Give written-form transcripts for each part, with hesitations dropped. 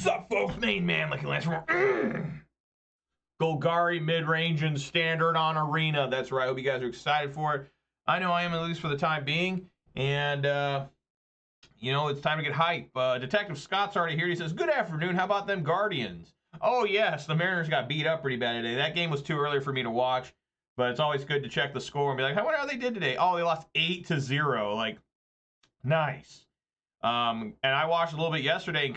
What's up, folks? Main man looking last one. Golgari Midrange and Standard on Arena. That's right. I hope you guys are excited for it. I know I am, at least for the time being. And, you know, it's time to get hype. Detective Scott's already here. He says, good afternoon. How about them Guardians? Oh, yes. The Mariners got beat up pretty bad today. That game was too early for me to watch. But it's always good to check the score and be like, I wonder how they did today. Oh, they lost 8-0. Like, nice. And I watched a little bit yesterday, and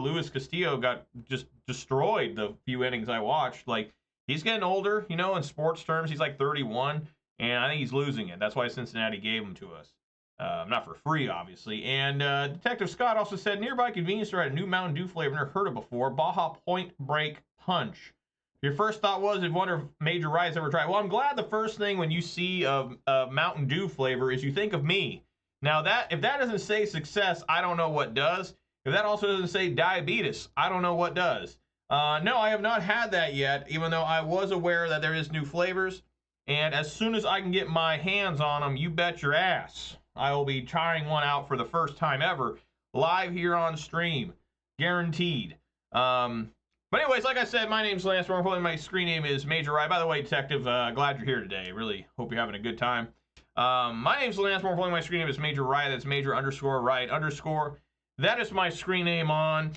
Luis Castillo got just destroyed the few innings I watched. Like, he's getting older, you know, in sports terms. He's like 31, and I think he's losing it. That's why Cincinnati gave him to us. Not for free, obviously. And Detective Scott also said, nearby convenience store had a new Mountain Dew flavor, never heard of before, Baja Point Break Punch. Your first thought was, if wonder if Major Riot's ever tried. Well, I'm glad the first thing when you see a Mountain Dew flavor is you think of me. Now, if that doesn't say success, I don't know what does. If that also doesn't say diabetes, I don't know what does. No, I have not had that yet, even though I was aware that there is new flavors. And as soon as I can get my hands on them, you bet your ass, I will be trying one out for the first time ever, live here on stream. Guaranteed. But anyways, like I said, my name's Lance. My screen name is Major Riot. By the way, Detective, glad you're here today. Really hope you're having a good time. My name's Lance. My screen name is Major Riot. That's Major_Riot_. That is my screen name on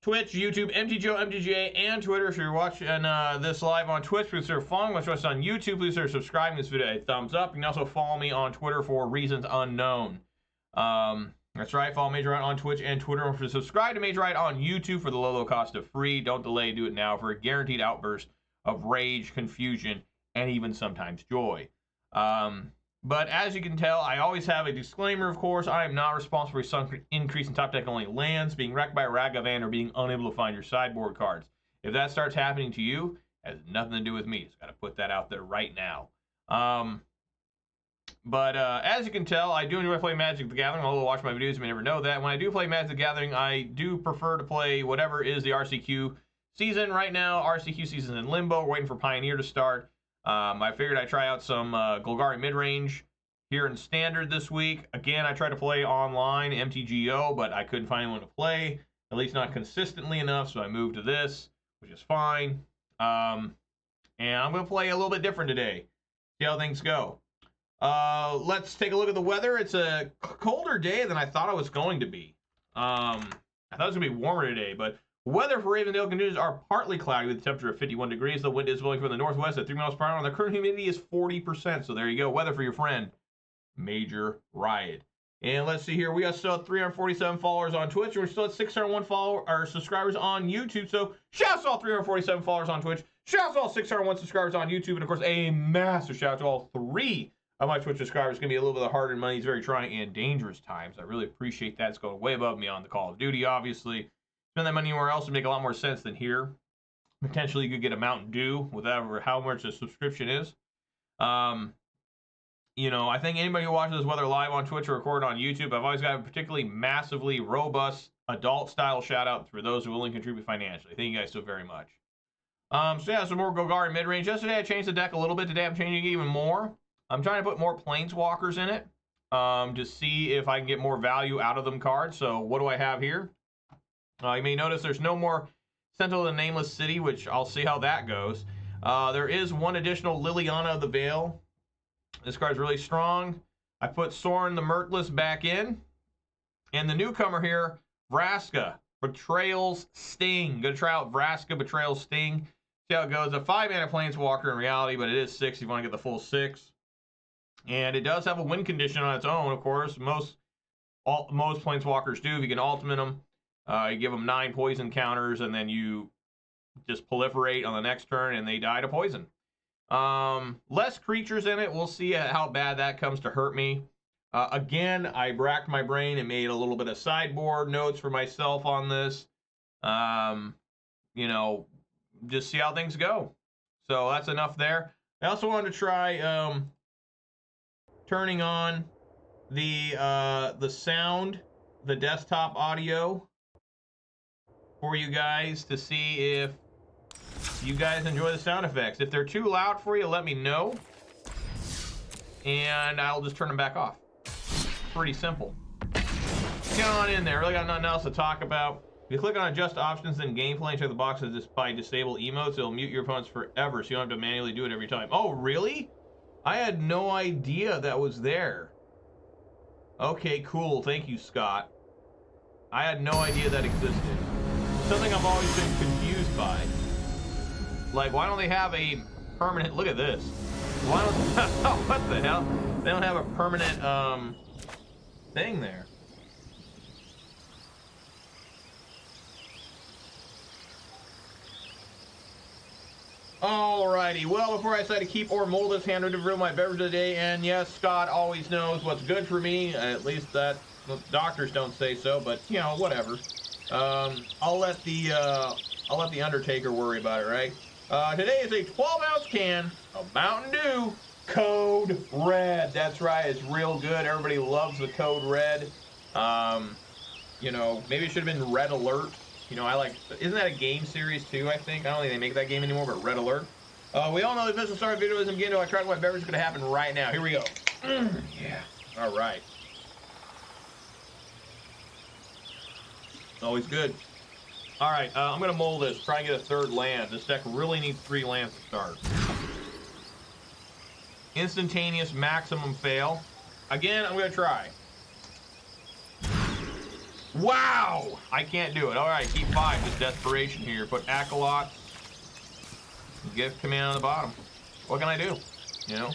Twitch, YouTube, MTGA, and Twitter. If you're watching this live on Twitch, please consider following us on YouTube. Please consider subscribing to this video a thumbs up. You can also follow me on Twitter for reasons unknown. That's right. Follow Major Riot on Twitch and Twitter. Subscribe to Major Riot on YouTube for the low cost of free. Don't delay. Do it now for a guaranteed outburst of rage, confusion, and even sometimes joy. But as you can tell, I always have a disclaimer, of course. I am not responsible for some increase in top deck only lands, being wrecked by a Ragavan, or being unable to find your sideboard cards. If that starts happening to you, it has nothing to do with me. Just got to put that out there right now. But as you can tell, I do enjoy playing Magic the Gathering. Although watch my videos, you may never know that. When I do play Magic the Gathering, I do prefer to play whatever is the RCQ season. Right now, RCQ season in limbo. We're waiting for Pioneer to start. I figured I'd try out some Golgari Midrange here in Standard this week. Again, I tried to play online, MTGO, but I couldn't find anyone to play, at least not consistently enough, so I moved to this, which is fine. And I'm going to play a little bit different today, see how things go. Let's take a look at the weather. It's a colder day than I thought it was going to be. I thought it was going to be warmer today, but weather for Ravendale conditions are partly cloudy with a temperature of 51 degrees. The wind is blowing from the northwest at 3 miles per hour, and the current humidity is 40%. So there you go. Weather for your friend, Major Riot. And let's see here. We got still 347 followers on Twitch, and we're still at 601 subscribers on YouTube. So shouts to all 347 followers on Twitch. Shouts to all 601 subscribers on YouTube. And, of course, a massive shout out to all 3 of my Twitch subscribers. It's going to be a little bit of hard-earned money. It's very trying and dangerous times. I really appreciate that. It's going way above me on the Call of Duty, obviously. Spend that money anywhere else would make a lot more sense than here. Potentially, you could get a Mountain Dew with how much a subscription is. You know, I think anybody who watches this, whether live on Twitch or recorded on YouTube, I've always got a particularly massively robust adult-style shout-out for those who are willing to contribute financially. Thank you guys so very much. So yeah, some more Golgari Midrange. Yesterday, I changed the deck a little bit. Today, I'm changing it even more. I'm trying to put more Planeswalkers in it to see if I can get more value out of them cards. So what do I have here? You may notice there's no more Sentinel of the Nameless City, which I'll see how that goes. There is one additional Liliana of the Veil. This card's really strong. I put Sorin the Mirthless back in. And the newcomer here, Vraska, Betrayal's Sting. Gonna try out Vraska, Betrayal's Sting. See how it goes. A 5-mana Planeswalker in reality, but it is 6 if you want to get the full 6. And it does have a win condition on its own, of course. Most Planeswalkers do. If you can ultimate them, you give them 9 poison counters, and then you just proliferate on the next turn, and they die to poison. Less creatures in it. We'll see how bad that comes to hurt me. Again, I racked my brain and made a little bit of sideboard notes for myself on this. You know, just see how things go. So that's enough there. I also wanted to try turning on the sound, the desktop audio for you guys to see if you guys enjoy the sound effects. If they're too loud for you, let me know, and I'll just turn them back off. Pretty simple. Get on in there. Really got nothing else to talk about. you click on adjust options in gameplay and check the box by disable emotes, it'll mute your opponents forever, so you don't have to manually do it every time. Oh, really? I had no idea that was there. Okay, cool. Thank you, Scott. I had no idea that existed. Something I've always been confused by. Like, why don't they have a permanent... Look at this. Why don't... What the hell? They don't have a permanent, thing there. Alrighty, well, before I decide to keep or mold this hand, to brew my beverage of the day, and yes, Scott always knows what's good for me. At least that the doctors don't say so, but you know, whatever. I'll let the Undertaker worry about it, right? Today is a 12-ounce can of Mountain Dew Code Red. That's right, it's real good. Everybody loves the Code Red. You know, maybe it should have been Red Alert. You know, isn't that a game series too, I think? I don't think they make that game anymore, but Red Alert. We all know the business started video doesn't begin until I try what beverage is going to happen right now. Here we go. Yeah. All right. Always good. All right, I'm going to mold this. Try and get a third land. This deck really needs 3 lands to start. Instantaneous maximum fail. Again, I'm going to try. Wow! I can't do it. All right, keep 5. Just desperation here. Put Acolyte. Gift command on the bottom. What can I do? You know?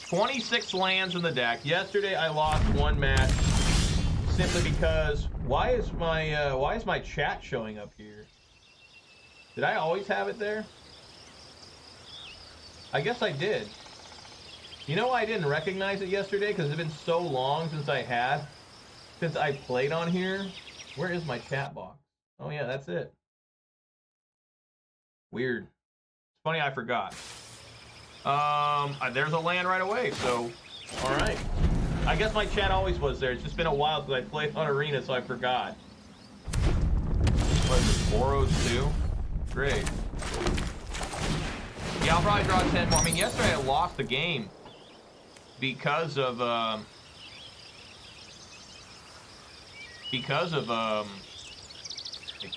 26 lands in the deck. Yesterday, I lost 1 match simply because... Why is my chat showing up here? Did I always have it there? I guess I did. You know why I didn't recognize it yesterday? Because it's been so long since I played on here. Where is my chat box? Oh yeah, that's it. Weird. It's funny I forgot. There's a land right away, so all right. I guess my chat always was there. It's just been a while since I played on Arena, so I forgot. What is this, Boros too? Great. Yeah, I'll probably draw 10 more. I mean, yesterday I lost the game because of I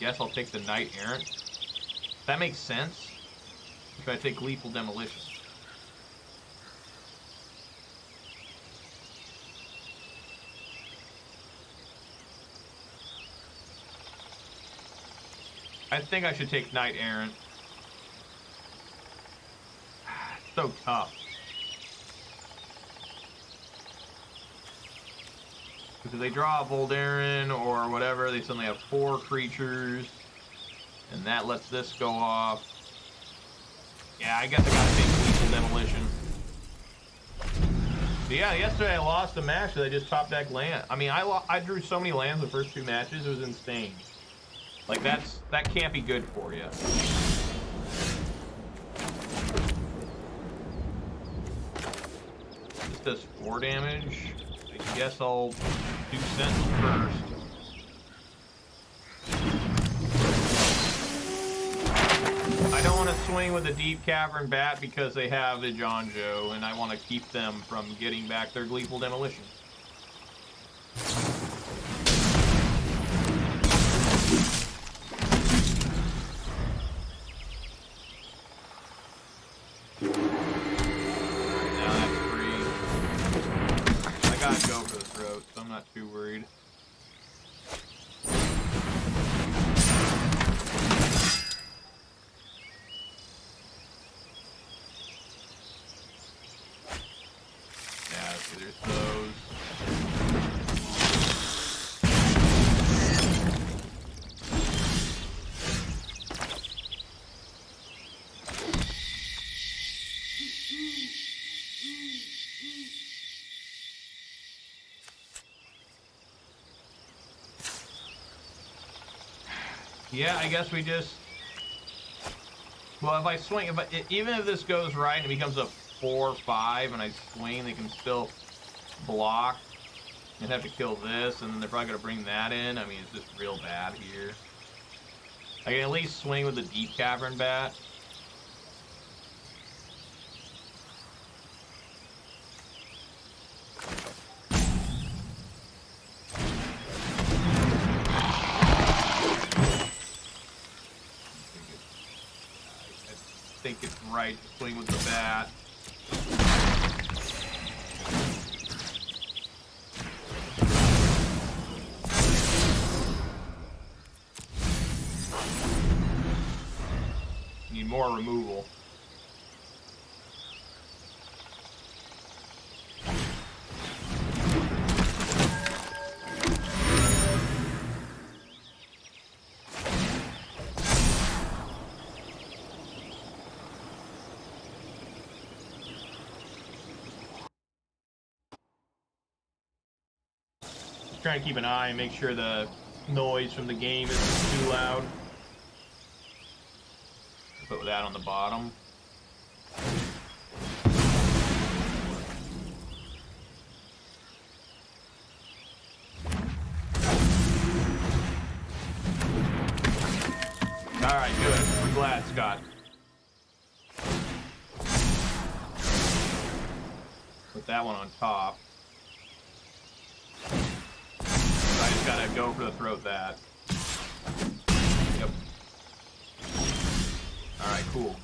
guess I'll take the Knight Errant. That makes sense. If I take Lethal Demolition. I think I should take Knight Errant. It's so tough. Because they draw a Voldaren or whatever, they suddenly have 4 creatures. And that lets this go off. Yeah, I guess I gotta take Lethal Demolition. But yeah, yesterday I lost a match that I just top deck land. I mean, I drew so many lands the first 2 matches, it was insane. Like, that can't be good for you. This does 4 damage. I guess I'll do Sentinel first. I don't want to swing with the Deep-Cavern Bat because they have the Jonjo, and I want to keep them from getting back their Lethal Demolition. Not too worried. Yeah, so there's those. Yeah, I guess we just... Well, if I swing... even if this goes right and it becomes a 4-5 and I swing, they can still block. They'd have to kill this, and they're probably going to bring that in. I mean, it's just real bad here. I can at least swing with the Deep-Cavern Bat. right to swing with the bat. Need more removal. Trying to keep an eye and make sure the noise from the game isn't too loud. Put that on the bottom. Alright, good. I'm glad, Scott. Put that one on top. I just gotta go for the throat that. Yep. Alright, cool.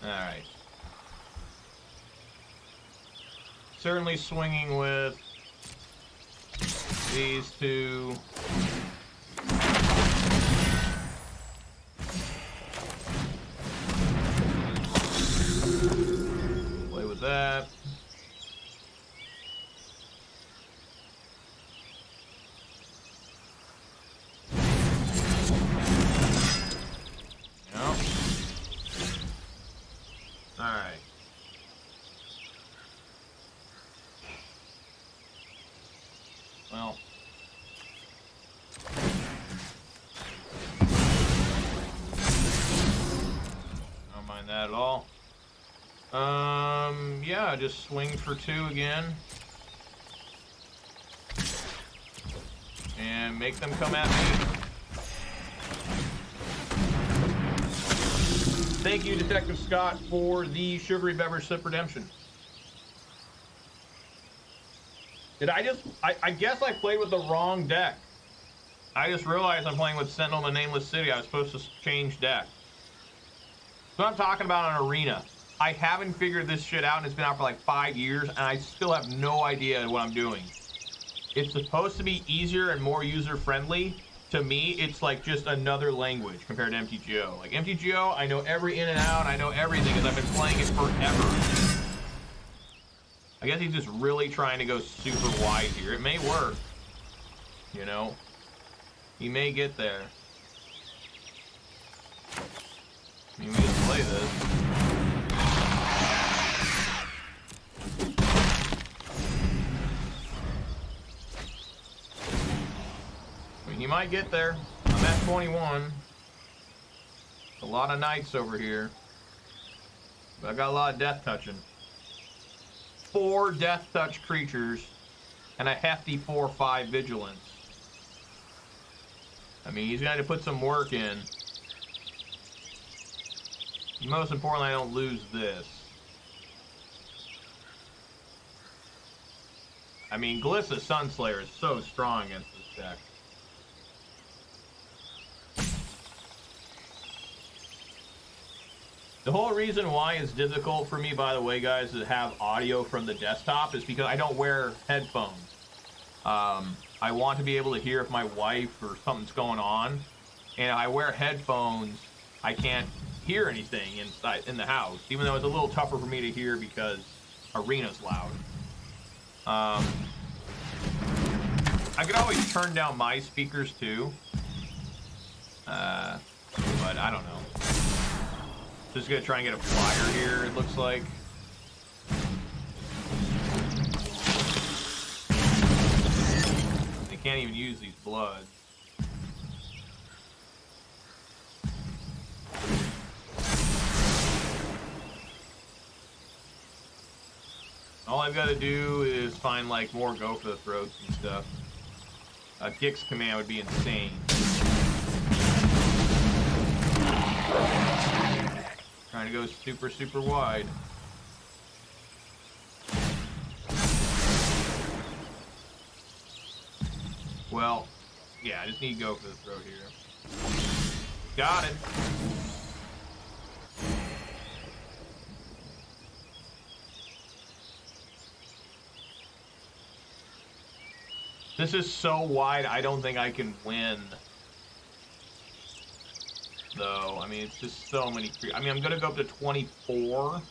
Alright. Certainly swinging with these two. Play with that. Alright. Well. Don't mind that at all. Yeah, just swing for 2 again. And make them come at me. Thank you, Detective Scott, for the sugary beverage sip redemption. Did I just... I guess I played with the wrong deck. I just realized I'm playing with Sentinel in the Nameless City. I was supposed to change deck. So I'm talking about an arena. I haven't figured this shit out, and it's been out for like 5 years, and I still have no idea what I'm doing. It's supposed to be easier and more user-friendly. To me, it's like just another language compared to MTGO. Like MTGO, I know every in and out, I know everything because I've been playing it forever. I guess he's just really trying to go super wide here. It may work, you know. He may get there. I mean, we can play this. I mean, he might get there. I'm at 21. A lot of knights over here. But I got a lot of death touching. 4 death touch creatures and a hefty 4/5 vigilance. I mean, he's going to put some work in. Most importantly, I don't lose this. I mean, Glissa Sunslayer is so strong against this deck. The whole reason why it's difficult for me, by the way, guys, to have audio from the desktop is because I don't wear headphones. I want to be able to hear if my wife or something's going on. And if I wear headphones, I can't hear anything inside in the house, even though it's a little tougher for me to hear because arena's loud. I could always turn down my speakers too, but I don't know. Just gonna try and get a flyer here, it looks like. They can't even use these bloods. All I've got to do is find like more go for the throats and stuff. A Gix command would be insane. Trying to go super, super wide. Well, yeah, I just need to go for the throat here. Got it. This is so wide, I don't think I can win. Though, I mean, it's just so many. I mean, I'm gonna go up to 24.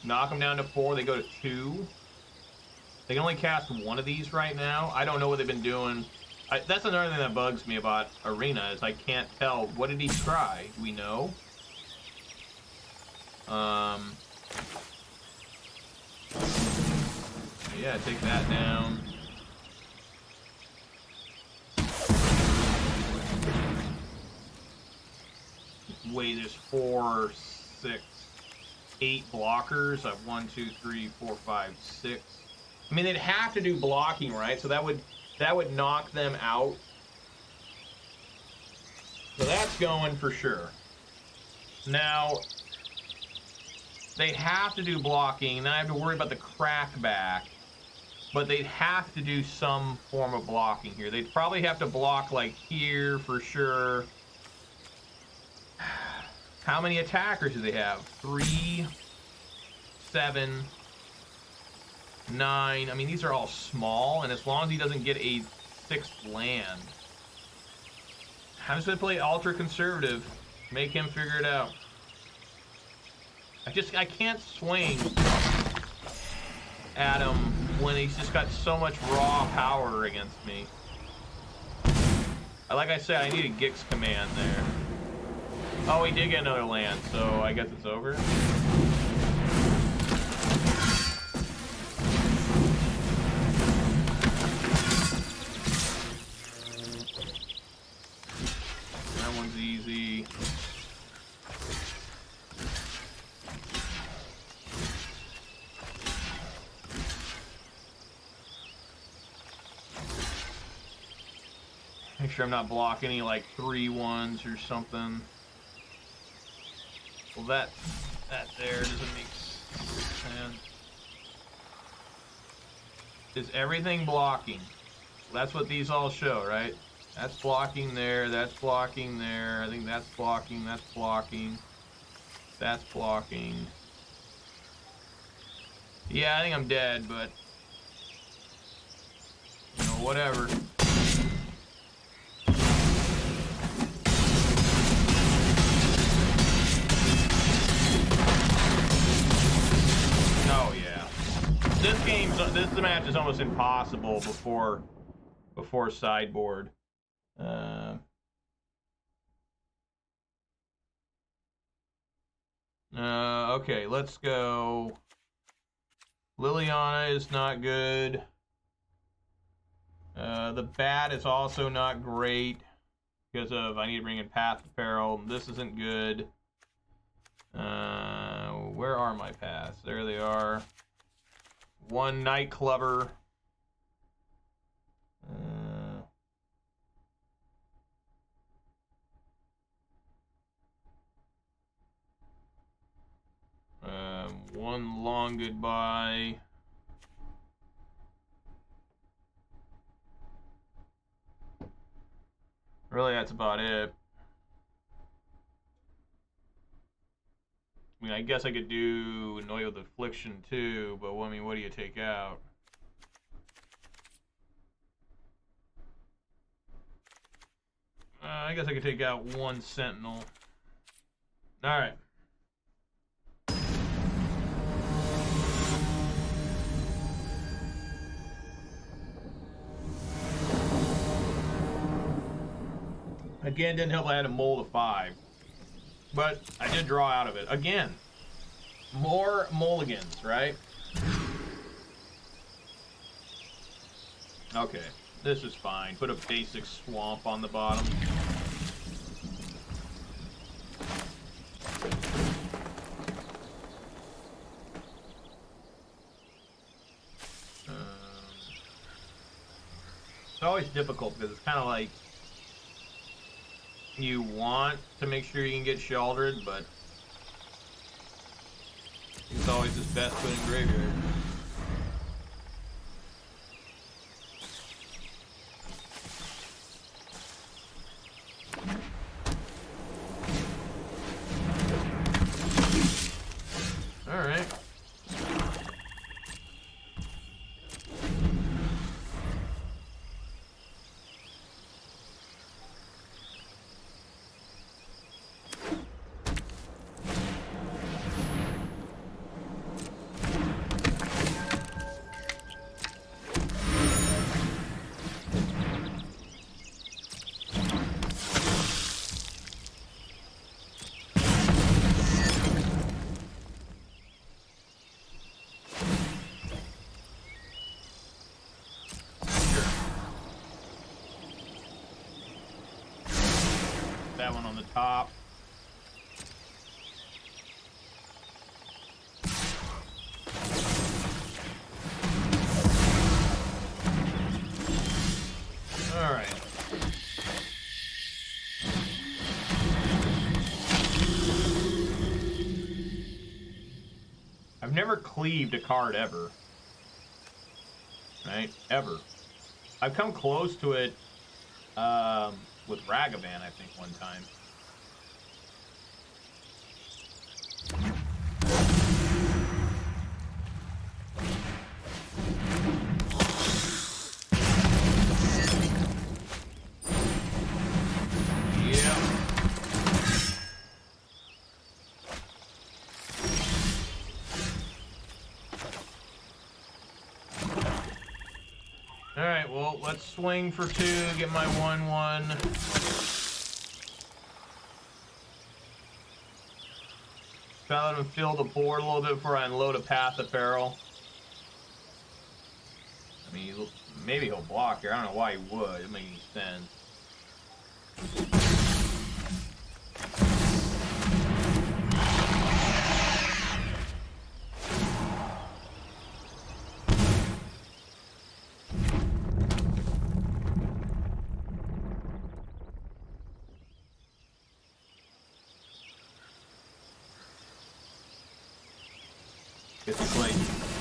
Knock them down to 4. They go to 2. They can only cast one of these right now. I don't know what they've been doing. That's another thing that bugs me about Arena is I can't tell. What did he try? Do we know? Yeah, take that down. Wait, there's 4, 6, 8 blockers. I have 1, 2, 3, 4, 5, 6. I mean, they'd have to do blocking, right? So that would knock them out. So that's going for sure. Now, they have to do blocking. Now I have to worry about the crackback. But they'd have to do some form of blocking here. They'd probably have to block like here for sure. How many attackers do they have? 3, 7, 9. I mean, these are all small, and as long as he doesn't get a 6th land. I'm just gonna play ultra conservative. Make him figure it out. I can't swing at him when he's just got so much raw power against me. Like I said, I need a Gix command there. Oh, he did get another land, so I guess it's over. That one's easy. Make sure I'm not blocking any like 3-1s or something. Well, that there doesn't make sense. Is everything blocking? That's what these all show, right? That's blocking there, that's blocking there. I think that's blocking, that's blocking. That's blocking. Yeah, I think I'm dead, but you know, whatever. Oh yeah. This match is almost impossible before sideboard. Okay, let's go. Liliana is not good. The bat is also not great because of I need to bring in Path of Peril. This isn't good. Where are my paths? There they are. One Night Clubber. One Long Goodbye. Really, that's about it. I mean, I guess I could do Annoy with Affliction too, but I mean, what do you take out? I guess I could take out one Sentinel. All right. Again, didn't help I had a mold of 5. But I did draw out of it. Again, more mulligans, right? Okay, this is fine. Put a basic swamp on the bottom. It's always difficult because it's kind of like you want to make sure you can get Sheoldred, but it's always his best put in graveyard. that one on the top. All right. I've never cleaved a card ever. Right? Ever. I've come close to it with Ragavan, I think, one time. Alright, well, let's swing for 2, get my 1/1. Try to let him fill the board a little bit before I unload a Path of Peril. I mean, maybe he'll block here. I don't know why he would. It doesn't make any sense. It's like,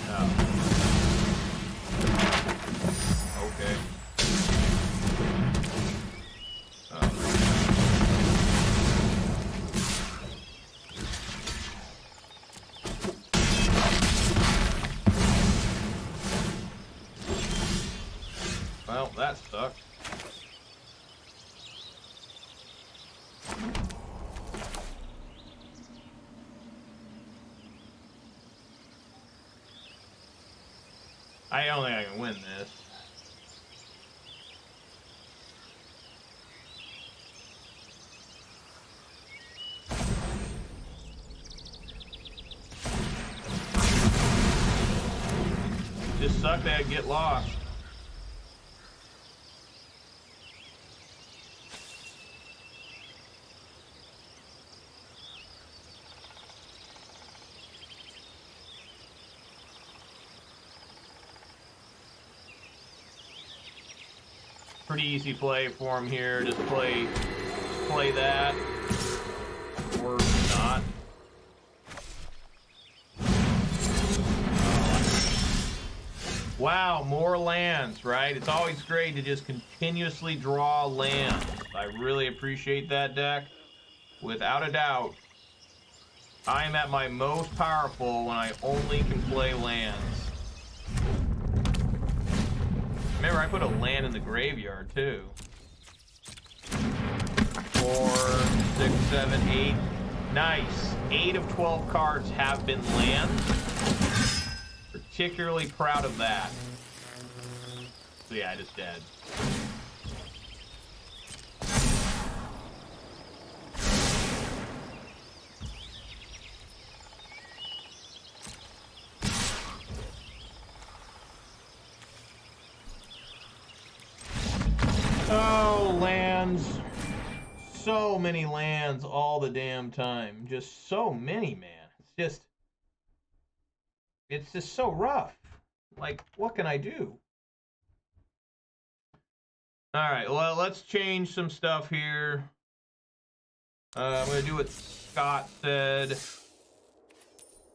oh. Okay. Oh. Well, that sucks. I don't think I can win this. Just sucked that I'd get lost. Pretty easy play for him here. Just play that, or not. Wow, more lands, right? It's always great to just continuously draw lands. I really appreciate that deck. Without a doubt, I am at my most powerful when I only can play lands. Remember, I put a land in the graveyard, too. 4, 6, 7, 8. Nice. 8 of 12 cards have been lands. Particularly proud of that. So yeah, I just dead. Oh, lands. So many lands all the damn time. Just so many, man. It's just so rough. Like, what can I do? Alright, well, let's change some stuff here. I'm going to do what Scott said.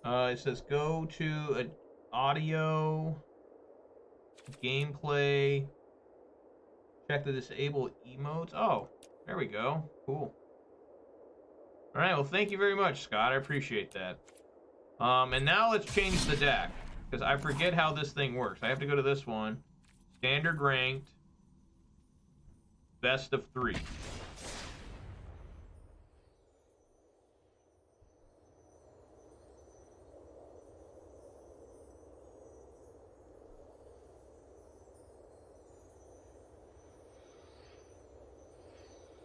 It says go to audio, gameplay, check the disable emotes. Oh, there we go. Cool. Alright, well, thank you very much, Scott. I appreciate that. And now let's change the deck, because I forget how this thing works. I have to go to this one. Standard ranked. Best of 3.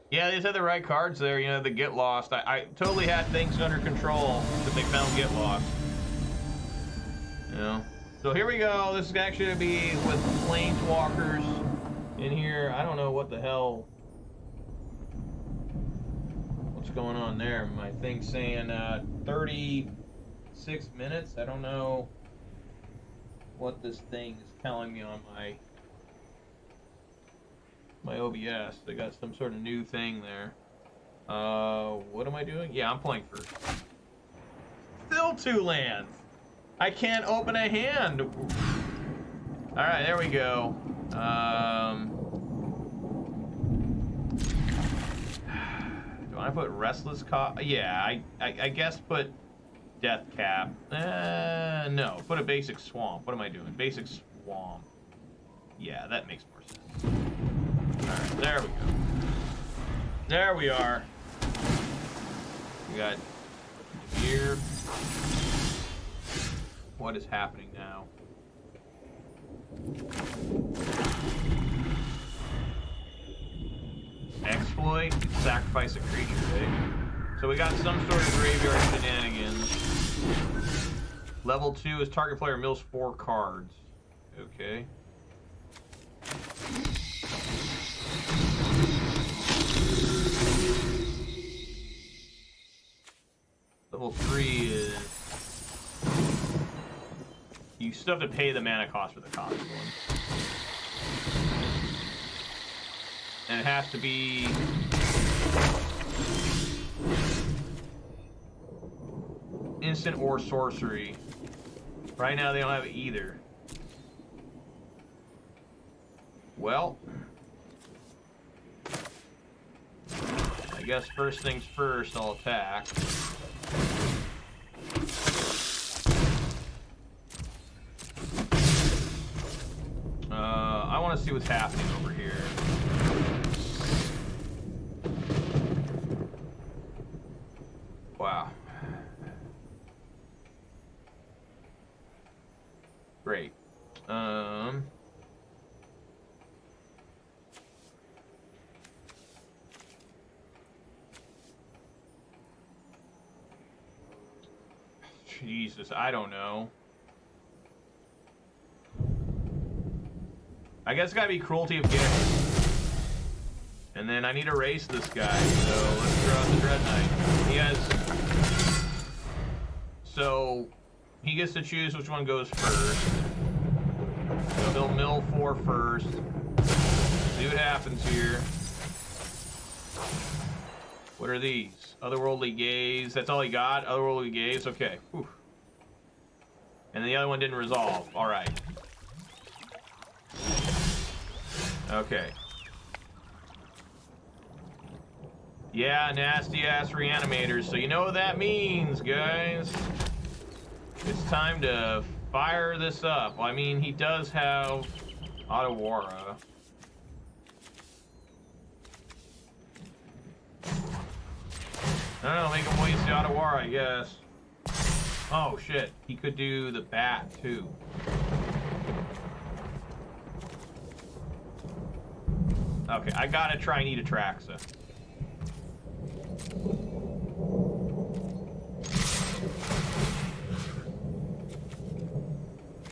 Yeah, they just had the right cards there, you know, the Get Lost. I totally had things under control, but they found Get Lost. You know? So here we go. This is actually going to be with Planeswalkers in here. I don't know what the hell. going on there. My thing's saying 36 minutes. I don't know what this thing is telling me on my OBS. They got some sort of new thing there. What am I doing? Yeah, I'm playing first. Still 2 lands. I can't open a hand. All right, there we go. Do I put Restless Cottage? Yeah, I guess put Deathcap. No, put a basic swamp. What am I doing? Basic swamp. Yeah, that makes more sense. All right, there we go. There we are. We got here. What is happening now? Exploit, sacrifice a creature, right? So we got some sort of graveyard shenanigans. Level 2 is target player mills 4 cards. Okay. Level 3 is... You still have to pay the mana cost for the cost one. And it has to be... instant or sorcery. Right now they don't have either. Well... I guess first things first, I'll attack. I want to see what's happening over here. Wow. Great. Jesus, I don't know. I guess it's gotta be Cruelty of Gix. And then I need to erase this guy, so let's throw out the Dreadknight. He has... So, he gets to choose which one goes first. So he'll mill 4 first. See what happens here. What are these? Otherworldly Gaze. That's all he got? Otherworldly Gaze? Okay. Whew. And the other one didn't resolve. Alright. Okay. Yeah, nasty-ass Reanimators. So you know what that means, guys. It's time to fire this up. Well, I mean, he does have Otawara. I don't know, make him waste the Otawara, I guess. Oh, shit. He could do the bat, too. Okay, I gotta try and eat Atraxa.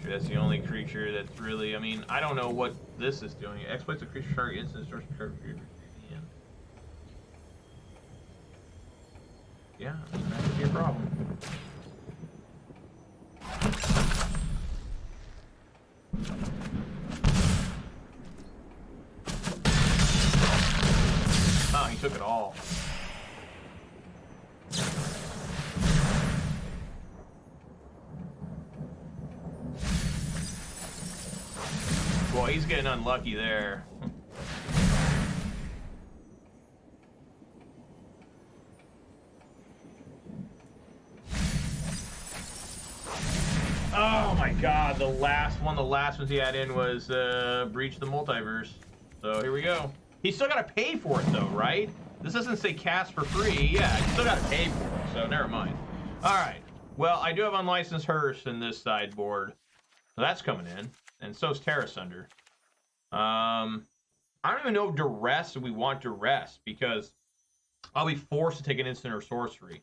Sure, that's the only creature that's really... I mean, I don't know what this is doing. It exploits a creature target instance or target creature. Yeah, that could be a problem. Oh, he took it all. Well, he's getting unlucky there. Oh my god, the last ones he had in was Breach the Multiverse. So here we go. He's still got to pay for it though, right? This doesn't say cast for free. Yeah, he's still got to pay for it, so never mind. Alright, well, I do have Unlicensed Hearse in this sideboard. So that's coming in, and so's Tear Asunder. I don't even know if Duress we want Duress, because I'll be forced to take an instant or sorcery.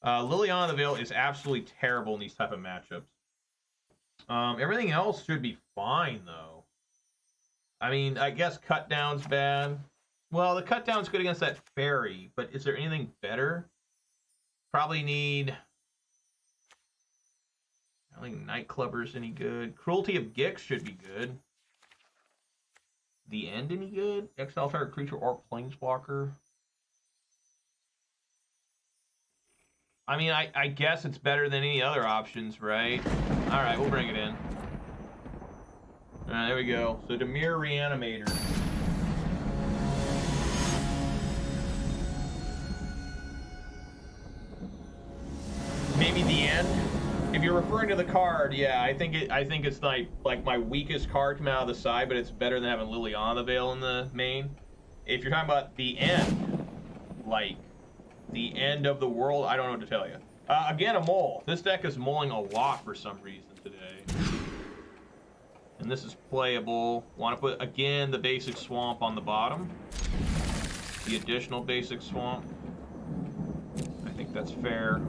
Liliana the Veil is absolutely terrible in these type of matchups. Everything else should be fine, though. I mean, I guess Cut Down's bad. Well, the cut down's good against that fairy, but is there anything better? Probably need... I don't think Nightclubber's any good. Cruelty of Gix should be good. The End any good? Exile target creature or planeswalker. I mean, I guess it's better than any other options, right? Alright, we'll bring it in. Alright, there we go. So Dimir Reanimator. Maybe The End? If you're referring to the card, yeah, I think it's like my weakest card coming out of the side, but it's better than having Liliana the Veil in the main. If you're talking about The End, like the end of the world, I don't know what to tell you. Again, a mole. This deck is mulling a lot for some reason today. And this is playable. Want to put, again, the basic swamp on the bottom. The additional basic swamp. I think that's fair.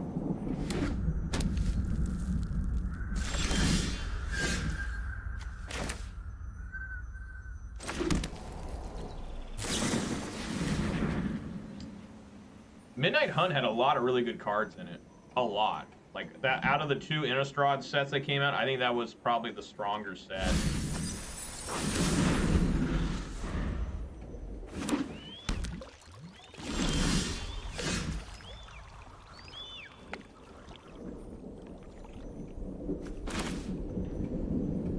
Midnight Hunt had a lot of really good cards in it. A lot. Like, that out of the two Innistrad sets that came out, I think that was probably the stronger set.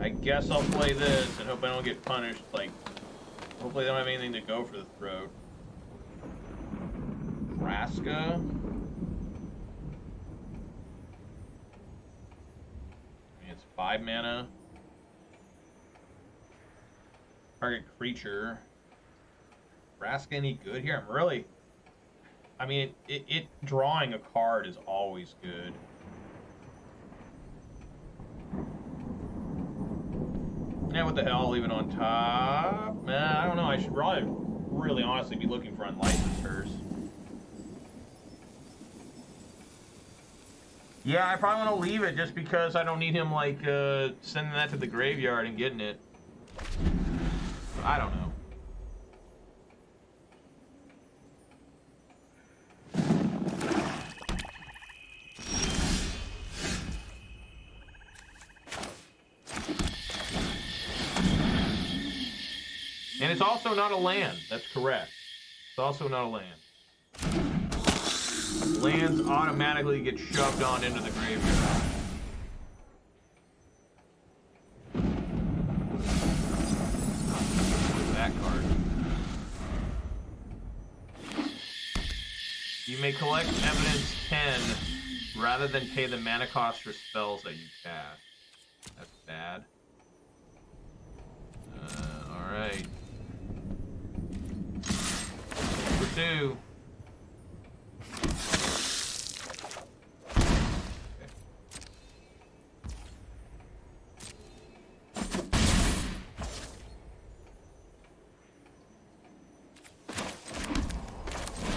I guess I'll play this and hope I don't get punished. Like, hopefully they don't have anything to go for the throat. Vraska. I mean, it's 5 mana. Target creature. Vraska any good here? I'm really... I mean, it drawing a card is always good. Yeah, what the hell? Leave it on top. I don't know. I should probably, really honestly, be looking for Unlicensed first. Yeah, I probably want to leave it just because I don't need him, like, sending that to the graveyard and getting it. I don't know. And it's also not a land. That's correct. It's also not a land. Lands automatically get shoved on into the graveyard. That card. You may collect evidence 10 rather than pay the mana cost for spells that you cast. That's bad. Alright. For 2.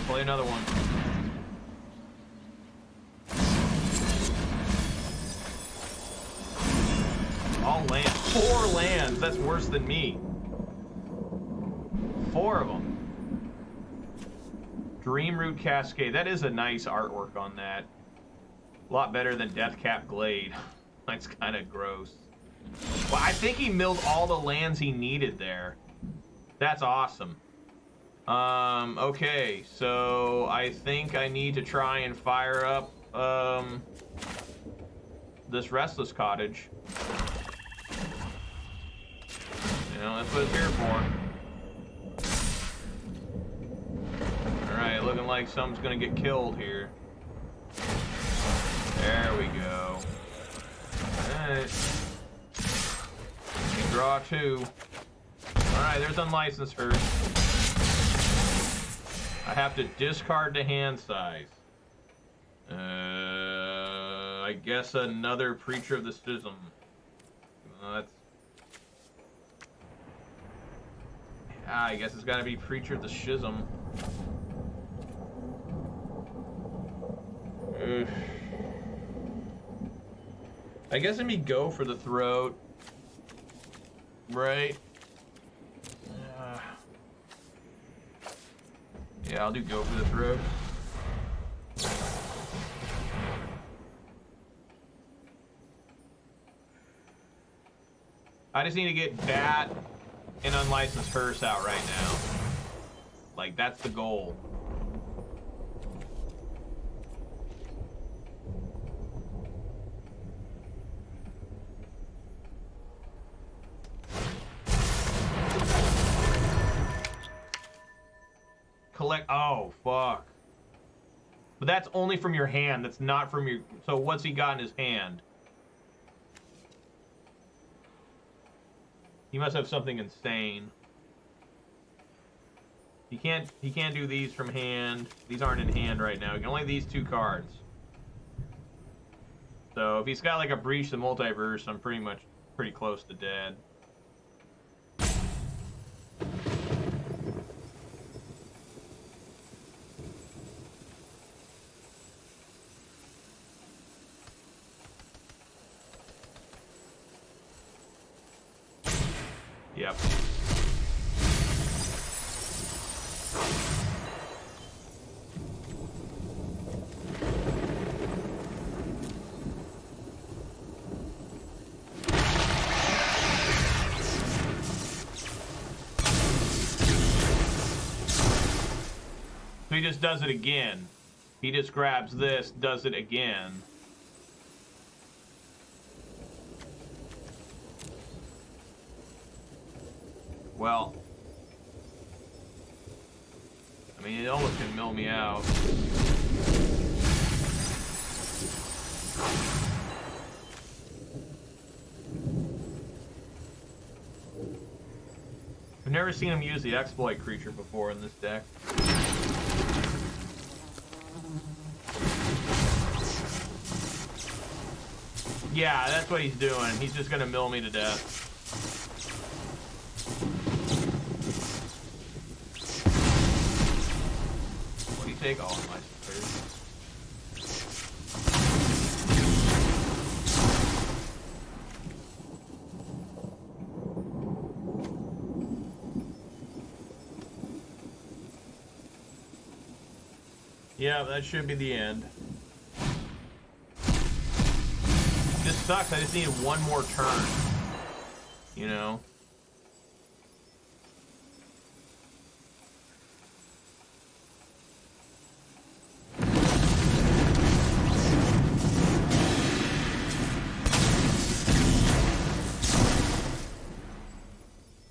Play another one. All lands. 4 lands. That's worse than me. 4 of them. Dreamroot Cascade. That is a nice artwork on that. A lot better than Deathcap Glade. That's kind of gross. Well, I think he milled all the lands he needed there. That's awesome. Okay, so I think I need to try and fire up, this Restless Cottage. You know, that's what it's here for. Alright, looking like something's gonna get killed here. There we go. Alright. Draw 2. Alright, there's Unlicensed first. I have to discard the hand size. I guess another Preacher of the Schism. That's... I guess it's gotta be Preacher of the Schism. I guess let me go for the throat. Right? Yeah, I'll do go for the throat. I just need to get Bat and Unlicensed Hearse out right now. Like, that's the goal. Collect. Oh, fuck. But that's only from your hand. That's not from your. So what's he got in his hand? He must have something insane. He can't do these from hand. These aren't in hand right now. He can only these 2 cards. So if he's got like a Breach the Multiverse, I'm pretty close to dead. Yep. So he just does it again. He just grabs this, does it again. Well, I mean, it almost can mill me out. I've never seen him use the exploit creature before in this deck. Yeah, that's what he's doing. He's just gonna mill me to death. Take all of my spares. Yeah, that should be the end. This sucks. I just needed one more turn. You know?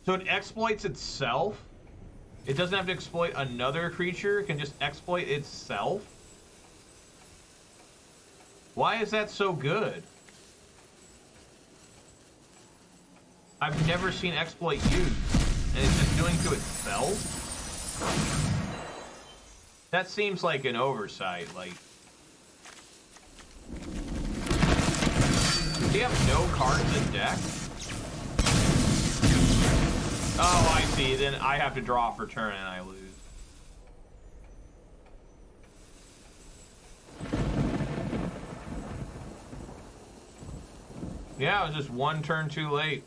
So it exploits itself? It doesn't have to exploit another creature? It can just exploit itself? Why is that so good? I've never seen exploit used. And it's just doing to itself? That seems like an oversight. Like, do you have no cards in deck? Oh, I see. Then I have to draw for turn and I lose. Yeah, it was just one turn too late.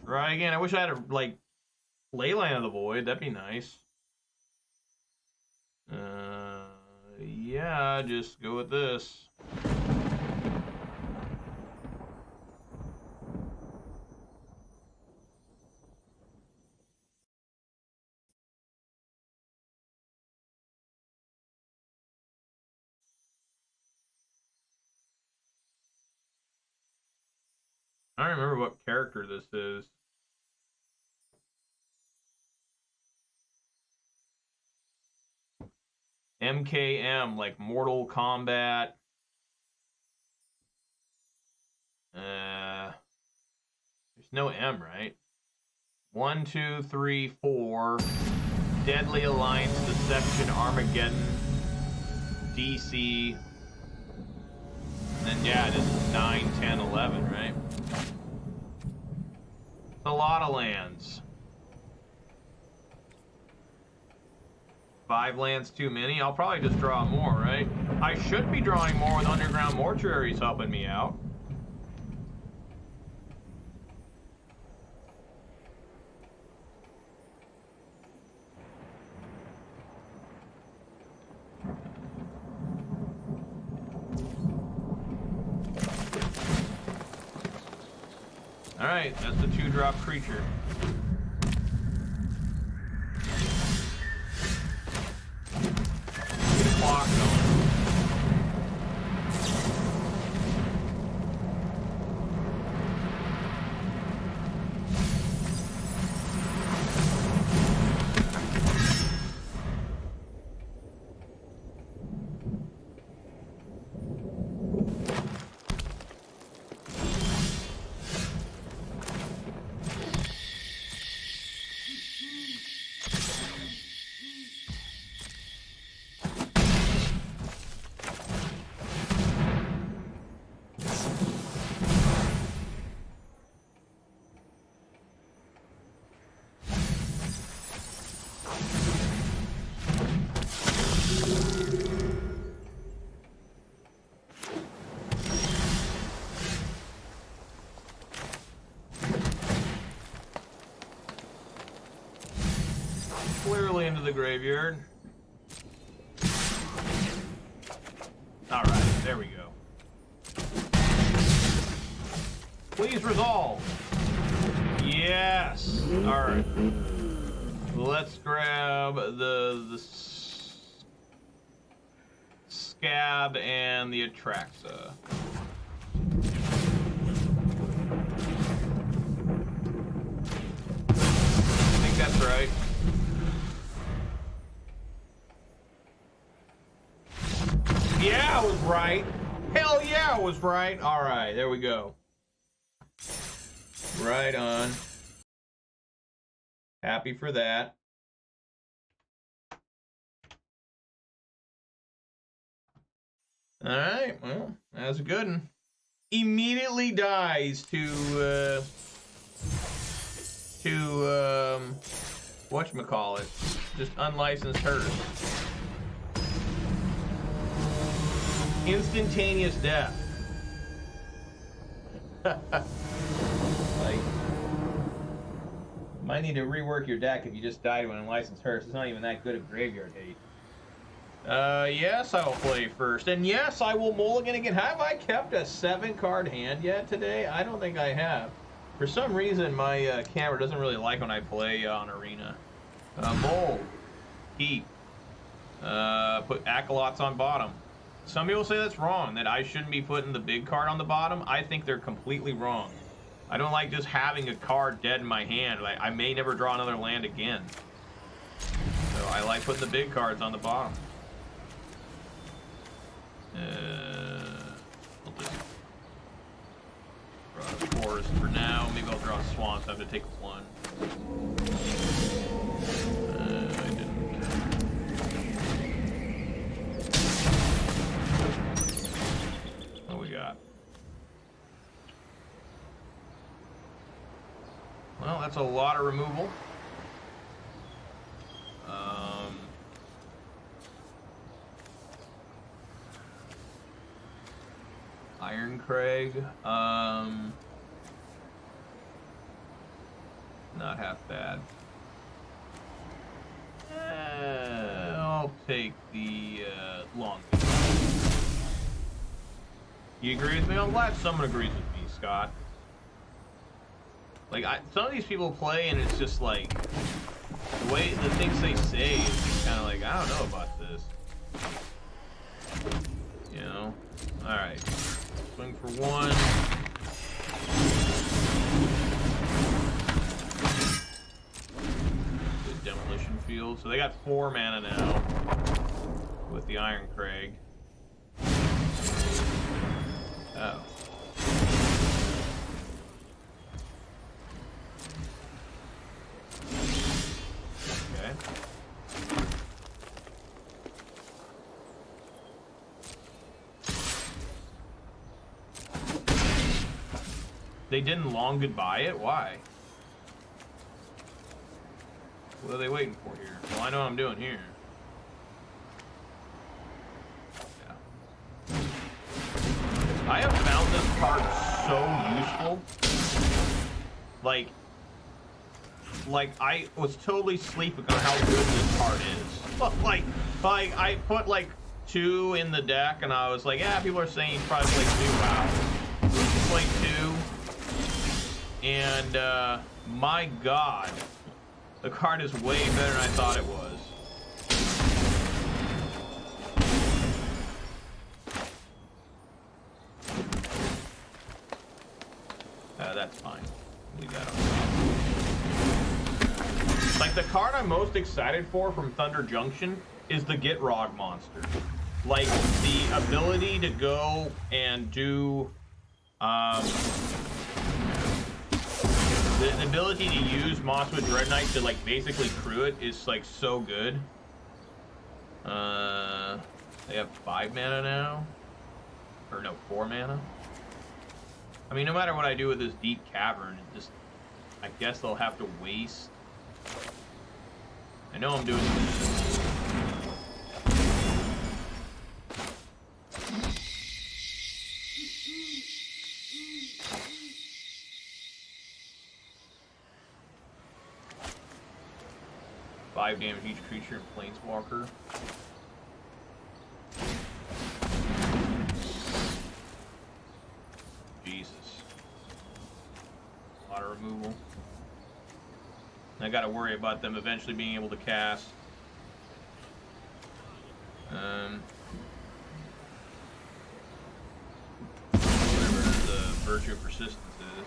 Try again. I wish I had a, like, Leyline of the Void. That'd be nice. Yeah, just go with this. I don't remember what character this is. MKM, like Mortal Kombat. There's no M, right? 1, 2, 3, 4. Deadly Alliance, Deception, Armageddon, DC. And then, yeah, this is 9, 10, 11, right? It's a lot of lands. 5 lands too many? I'll probably just draw more, right? I should be drawing more with Underground Mortuaries helping me out. Alright, that's the 2-drop creature. Get a clock going. Clearly into the graveyard. Alright, there we go. Please resolve. Yes. Alright. Let's grab the Scab and the Atraxa. I think that's right. Yeah, I was right. Hell yeah, I was right. All right, there we go. Right on. Happy for that. All right, well, that's a good one. Immediately dies to whatchamacallit, just unlicensed hers. Instantaneous death. Like, might need to rework your deck if you just died to an unlicensed hearse. It's not even that good of graveyard hate. Yes, I will play first. And yes, I will mulligan again. Have I kept a 7-card hand yet today? I don't think I have. For some reason, my camera doesn't really like when I play on Arena. Mold. Keep. Put Acolytes on bottom. Some people say that's wrong, that I shouldn't be putting the big card on the bottom. I think they're completely wrong. I don't like just having a card dead in my hand. Like, I may never draw another land again. So I like putting the big cards on the bottom. I'll just draw a forest for now. Maybe I'll draw a swamp, so I have to take 1. I didn't. What we got? Well, that's a lot of removal. Iron Craig. Not half bad. I'll take the long. You agree with me? I'm glad someone agrees with me, Scott. Like, some of these people play and it's just like, the way, the things they say is just kind of like, I don't know about this. You know? Alright. Swing for 1. Good demolition field. So they got 4 mana now. with the Iron Crag. Oh. Okay. They didn't long goodbye it? Why? What are they waiting for here? Well, I know what I'm doing here. Yeah. I have found this card so useful. Like I was totally sleeping on how good this card is. like I put like 2 in the deck, and I was like, yeah, people are saying you probably play 2. Wow. You play 2, and my God, the card is way better than I thought it was. That's fine. Leave that on. Like, the card I'm most excited for from Thunder Junction is the Gitrog monster. Like, the ability to go and do the ability to use Mosswood Dreadknight to, like, basically crew it is, like, so good. They have 5 mana now. Or no, 4 mana. I mean, no matter what I do with this Deep Cavern, it just, I guess they'll have to waste. I know I'm doing this. Five damage each creature in Planeswalker. Jesus. A lot of removal. I gotta worry about them eventually being able to cast. Whatever the Virtue of Persistence is.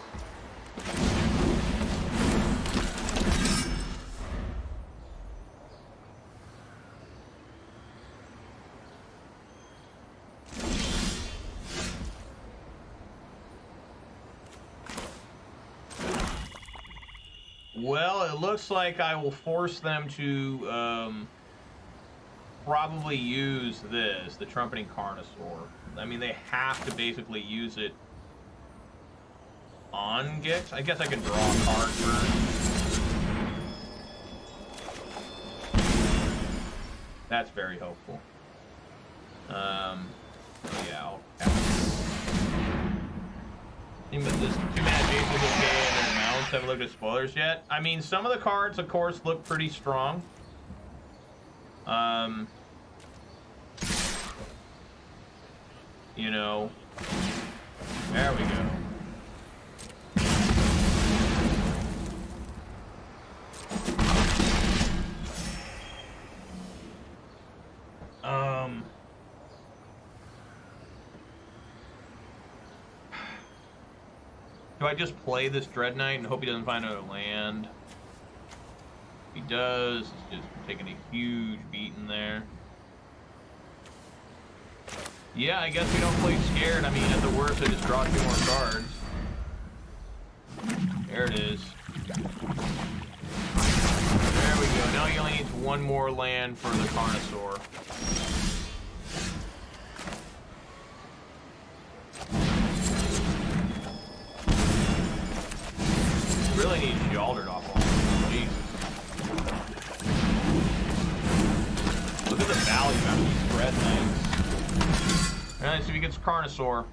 Well, it looks like I will force them to probably use this, the Trumpeting Carnosaur. I mean, they have to basically use it on Gix. I guess I can draw a card first. That's very helpful. Yeah, I'll but this 2-mana Jason is okay, and their mounts haven't looked at spoilers yet. I mean, some of the cards, of course, look pretty strong. You know, there we go. Do I just play this Dread Knight and hope he doesn't find another land? If he does, he's just taking a huge beating there. Yeah, I guess we don't play scared. I mean, at the worst, I just draw 2 more cards. There it is. There we go. Now he only needs 1 more land for the Carnosaur. Really need Sheoldred off on him. Jesus. Look at the value out of these Dread Knights. Alright, let's see if he gets Carnosaur.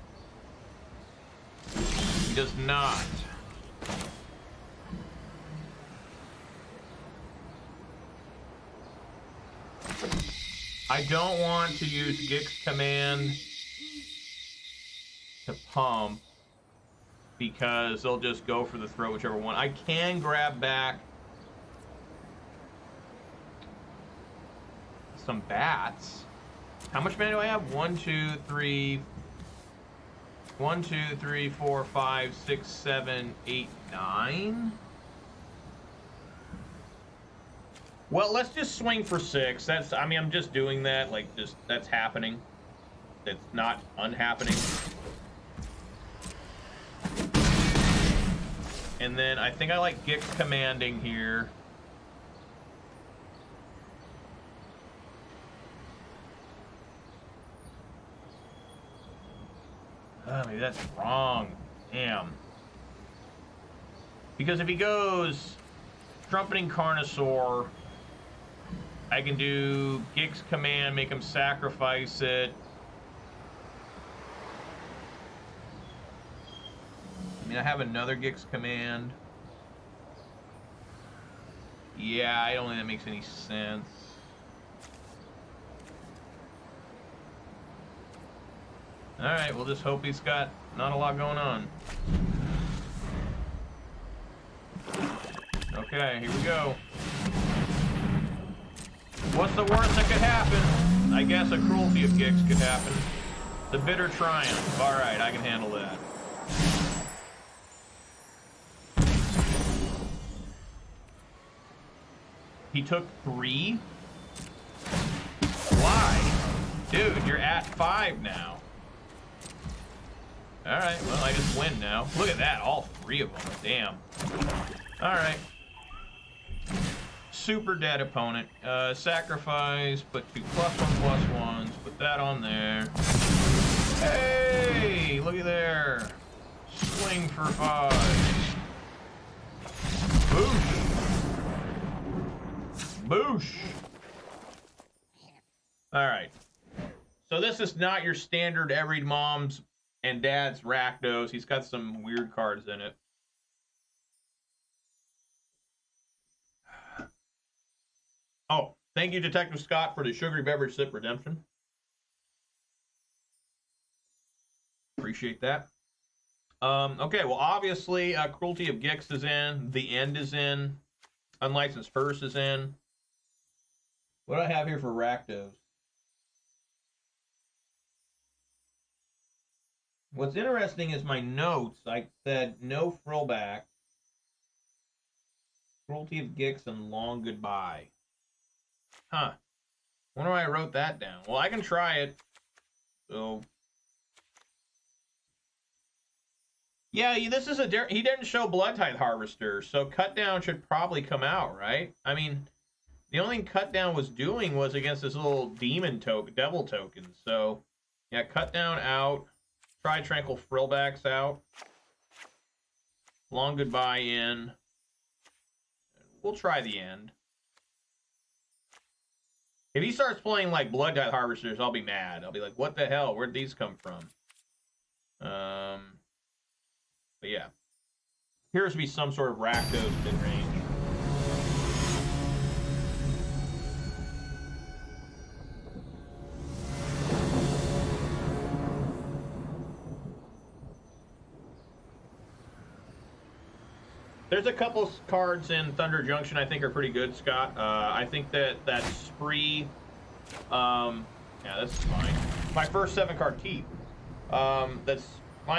He does not. I don't want to use Gix command to pump, because they'll just go for the throw, whichever one. I can grab back some bats. How much mana do I have? 1, 2, 3, 4, 5, 6, 7, 8, 9. Well, let's just swing for 6. That's, I mean, I'm just doing that, like, just, that's happening. That's not unhappening. And then I think I like Gix commanding here. Maybe that's wrong. Damn. Because if he goes Trumpeting Carnosaur, I can do Gix command, make him sacrifice it. I mean, I have another Gix command. Yeah, I don't think that makes any sense. Alright, we'll just hope he's got not a lot going on. Okay, here we go. What's the worst that could happen? I guess a Cruelty of Gix could happen. The Bitter Triumph. Alright, I can handle that. He took 3? Why? Dude, you're at 5 now. Alright, well, I just win now. Look at that, all 3 of them. Damn. Alright. Super dead opponent. Sacrifice, put 2 +1/+1s, put that on there. Hey, looky there. Swing for 5. Boosh. Boosh. Alright. So this is not your standard every mom's and dad's Rakdos. He's got some weird cards in it. Oh, thank you, Detective Scott, for the sugary beverage sip redemption. Appreciate that. Okay, well, obviously, Cruelty of Gix is in. The End is in. Unlicensed First is in. What do I have here for Rakdos? What's interesting is my notes. I said no Frillback, Cruelty of Gix, and Long Goodbye. Huh. Wonder why I wrote that down. Well, I can try it. So, yeah, this is a he didn't show Blood Tithe Harvester, so Cut Down should probably come out, right? I mean, the only thing Cut Down was doing was against this little demon token, devil token. So, yeah, Cut Down out. Try Tranquil Frillbacks out. Long Goodbye in. We'll try the End. If he starts playing like Blood Tithe Harvesters, I'll be mad. I'll be like, what the hell? Where'd these come from? But yeah. Appears to be some sort of Rakdos mid-range. There's a couple cards in Thunder Junction I think are pretty good, Scott. I think that Spree, yeah, that's fine. My first 7-card keep. I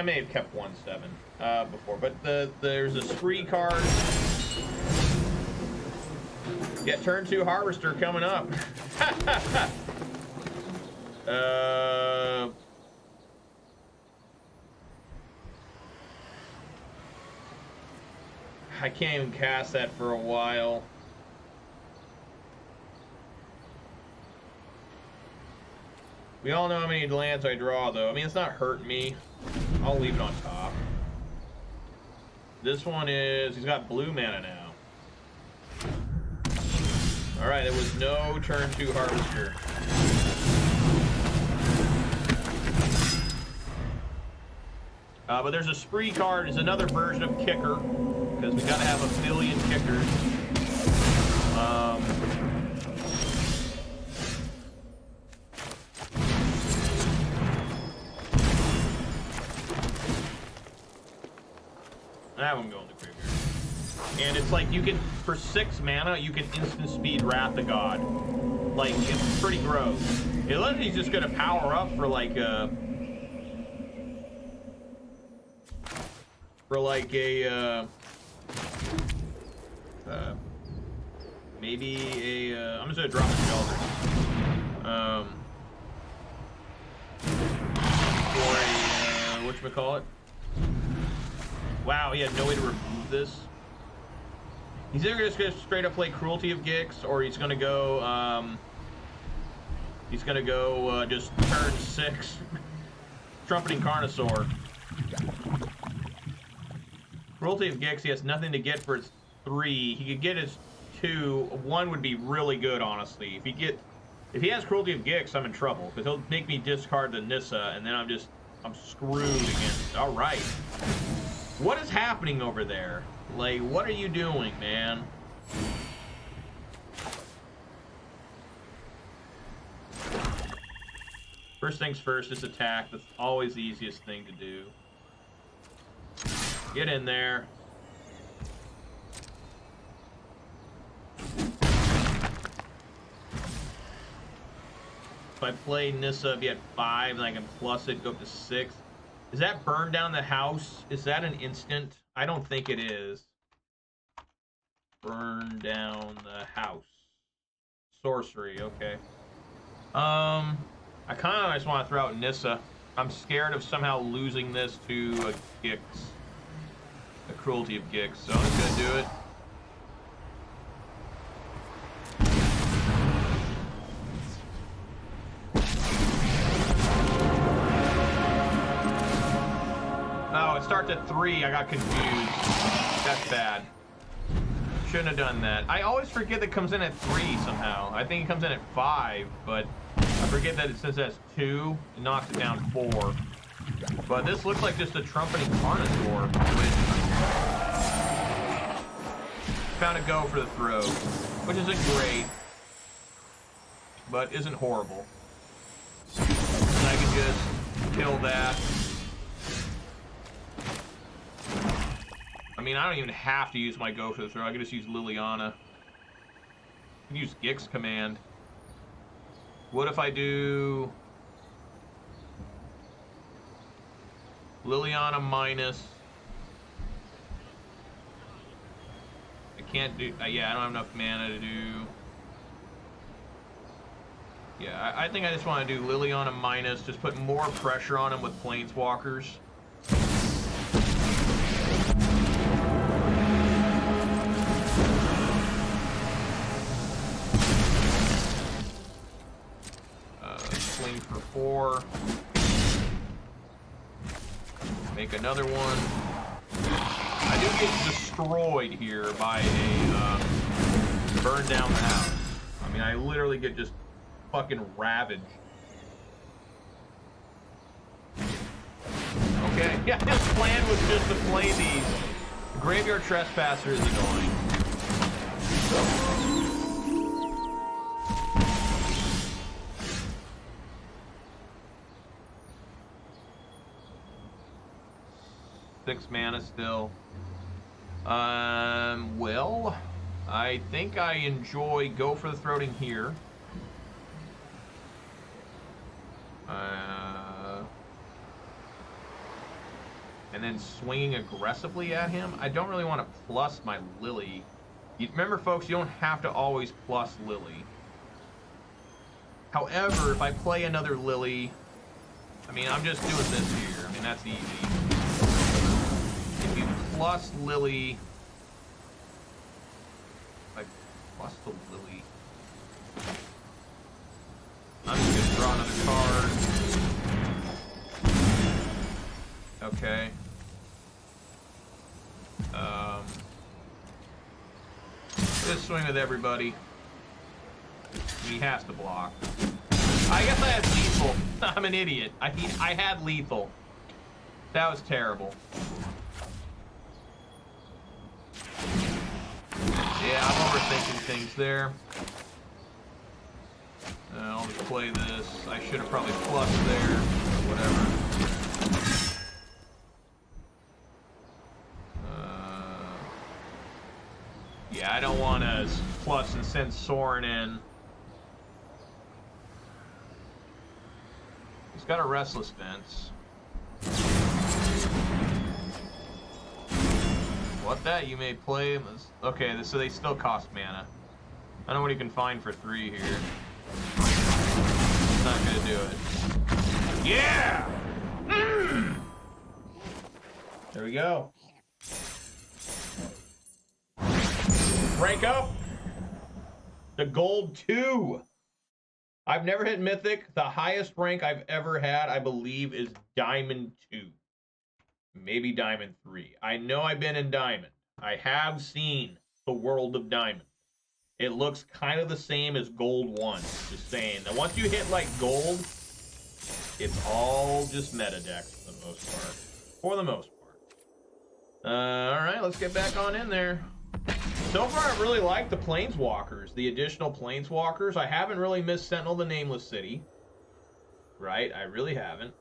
may have kept 1/7 before, but there's a Spree card. Get turn 2 Harvester coming up. I can't even cast that for a while. We all know how many lands I draw, though. I mean, it's not hurting me. I'll leave it on top. This one is... He's got blue mana now. Alright, it was no turn 2 Harvester. But there's a Spree card. It's another version of Kicker. Because we gotta have 1 billion kickers. That one go in the graveyard. And it's like you can, for 6 mana, you can instant speed Wrath of God. Like, it's pretty gross. It looks like he's just gonna power up for like a... Maybe a, I'm just gonna drop a Sheoldred. For a, whatchamacallit? Wow, he had no way to remove this. He's either just gonna straight up play Cruelty of Gix, or he's gonna go, just turn 6, Trumpeting Carnosaur. Cruelty of Gix, he has nothing to get for his 3. He could get his 2. 1 would be really good, honestly. If he has Cruelty of Gix, I'm in trouble, because he'll make me discard the Nissa, and then I'm screwed against. All right. What is happening over there? Like, what are you doing, man? First things first, just attack. That's always the easiest thing to do. Get in there. If I play Nissa, be at 5, and I can plus it, go up to 6. Does that burn down the house? Is that an instant? I don't think it is. Burn down the house. Sorcery, okay. I kind of just want to throw out Nissa. I'm scared of somehow losing this to a Gix. A Cruelty of Gix, so I'm just gonna do it. Oh, it starts at 3. I got confused. That's bad. Shouldn't have done that. I always forget that it comes in at 3 somehow. I think it comes in at 5, but I forget that it says that's 2. It knocks it down 4. But this looks like just a Trumpeting Carnosaur, which found a go for the throw, which isn't great, but isn't horrible. And I can just kill that. I mean, I don't even have to use my go for the throw. I can just use Liliana. I can use Gix command. What if I do Liliana minus? I can't do, yeah, I don't have enough mana to do. Yeah, I think I just want to do Liliana minus, just put more pressure on him with Planeswalkers. Swing for 4. Make another one. I do get destroyed here by a burn down the house. I mean, I literally get just fucking ravaged. Okay, yeah, his plan was just to play these. Graveyard Trespasser is annoying. Six mana still. Well, I think I enjoy go for the throating here. And then swinging aggressively at him. I don't really want to plus my Lily. Remember, folks, you don't have to always plus Lily. However, if I play another Lily, I mean, I'm just doing this here. I mean, that's easy. If you plus Lily, if I plus the Lily, I'm just going to draw another card. Okay. Just swing with everybody. He has to block. I guess I had lethal. I'm an idiot. I had lethal. That was terrible. Yeah, I'm overthinking things there. I'll just play this. I should have probably flushed there. Whatever. Yeah, I don't want to plus and send Sorin in. He's got a Restless Fence. What that? You may play... Okay, so they still cost mana. I know what he can find for 3 here. He's not gonna do it. Yeah! There we go. Rank up to Gold 2. I've never hit Mythic. The highest rank I've ever had, I believe, is Diamond 2. Maybe Diamond 3. I know I've been in Diamond. I have seen the world of Diamond. It looks kind of the same as Gold 1. Just saying. Now, once you hit, like, Gold, it's all just meta decks for the most part. For the most part. Alright, let's get back on in there. So far, I really like the Planeswalkers, the additional Planeswalkers. I haven't really missed Sentinel the Nameless City. Right? I really haven't.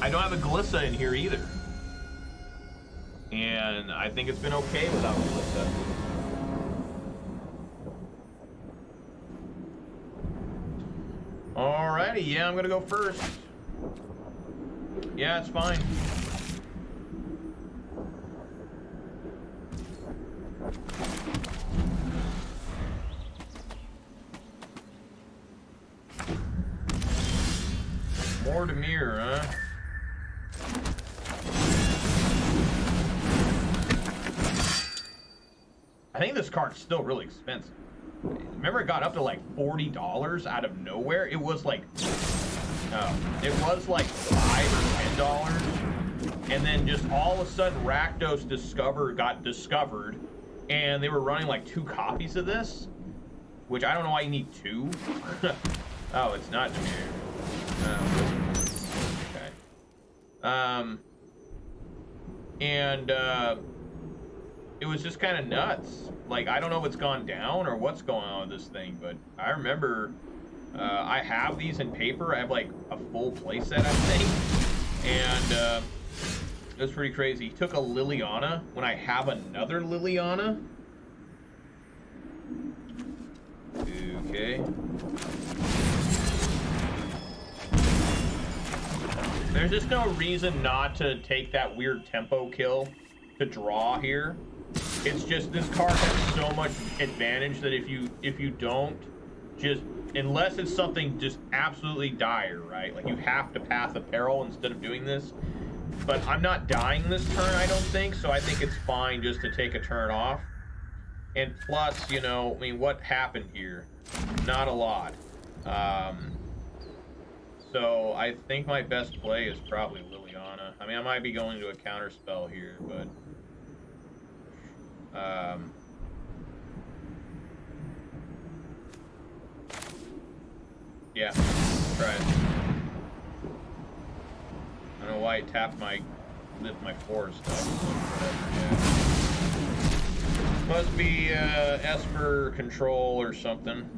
I don't have a Glissa in here either. And I think it's been okay without Glissa. Alrighty, yeah, I'm gonna go first. Yeah, it's fine. More Dimir, huh? I think this card's still really expensive. Remember, it got up to like $40 out of nowhere. It was like, it was like $5 or $10, and then just all of a sudden, Rakdos got discovered, and they were running like 2 copies of this, which I don't know why you need 2. Oh, it's not Dimir. Okay. It was just kind of nuts. Like, I don't know what's gone down or what's going on with this thing, but I remember I have these in paper. I have like a full playset, I think, and it was pretty crazy. He took a Liliana when I have another Liliana. Okay. There's just no reason not to take that weird tempo kill to draw here. It's just this card has so much advantage that if you don't, just unless it's something just absolutely dire, right? Like you have to Path of Peril instead of doing this. But I'm not dying this turn, I don't think, so I think it's fine just to take a turn off. And plus, you know, I mean, what happened here? Not a lot. So I think my best play is probably Liliana. I mean, I might be going to a counter spell here, but yeah, try it. I don't know why it tapped my forest stuff. Whatever, yeah. Must be Esper control or something.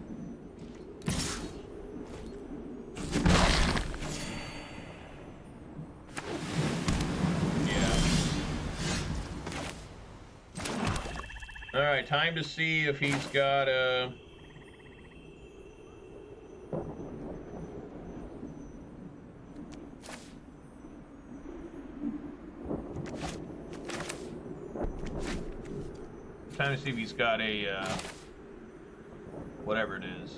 All right, time to see if he's got a... Time to see if he's got a, whatever it is.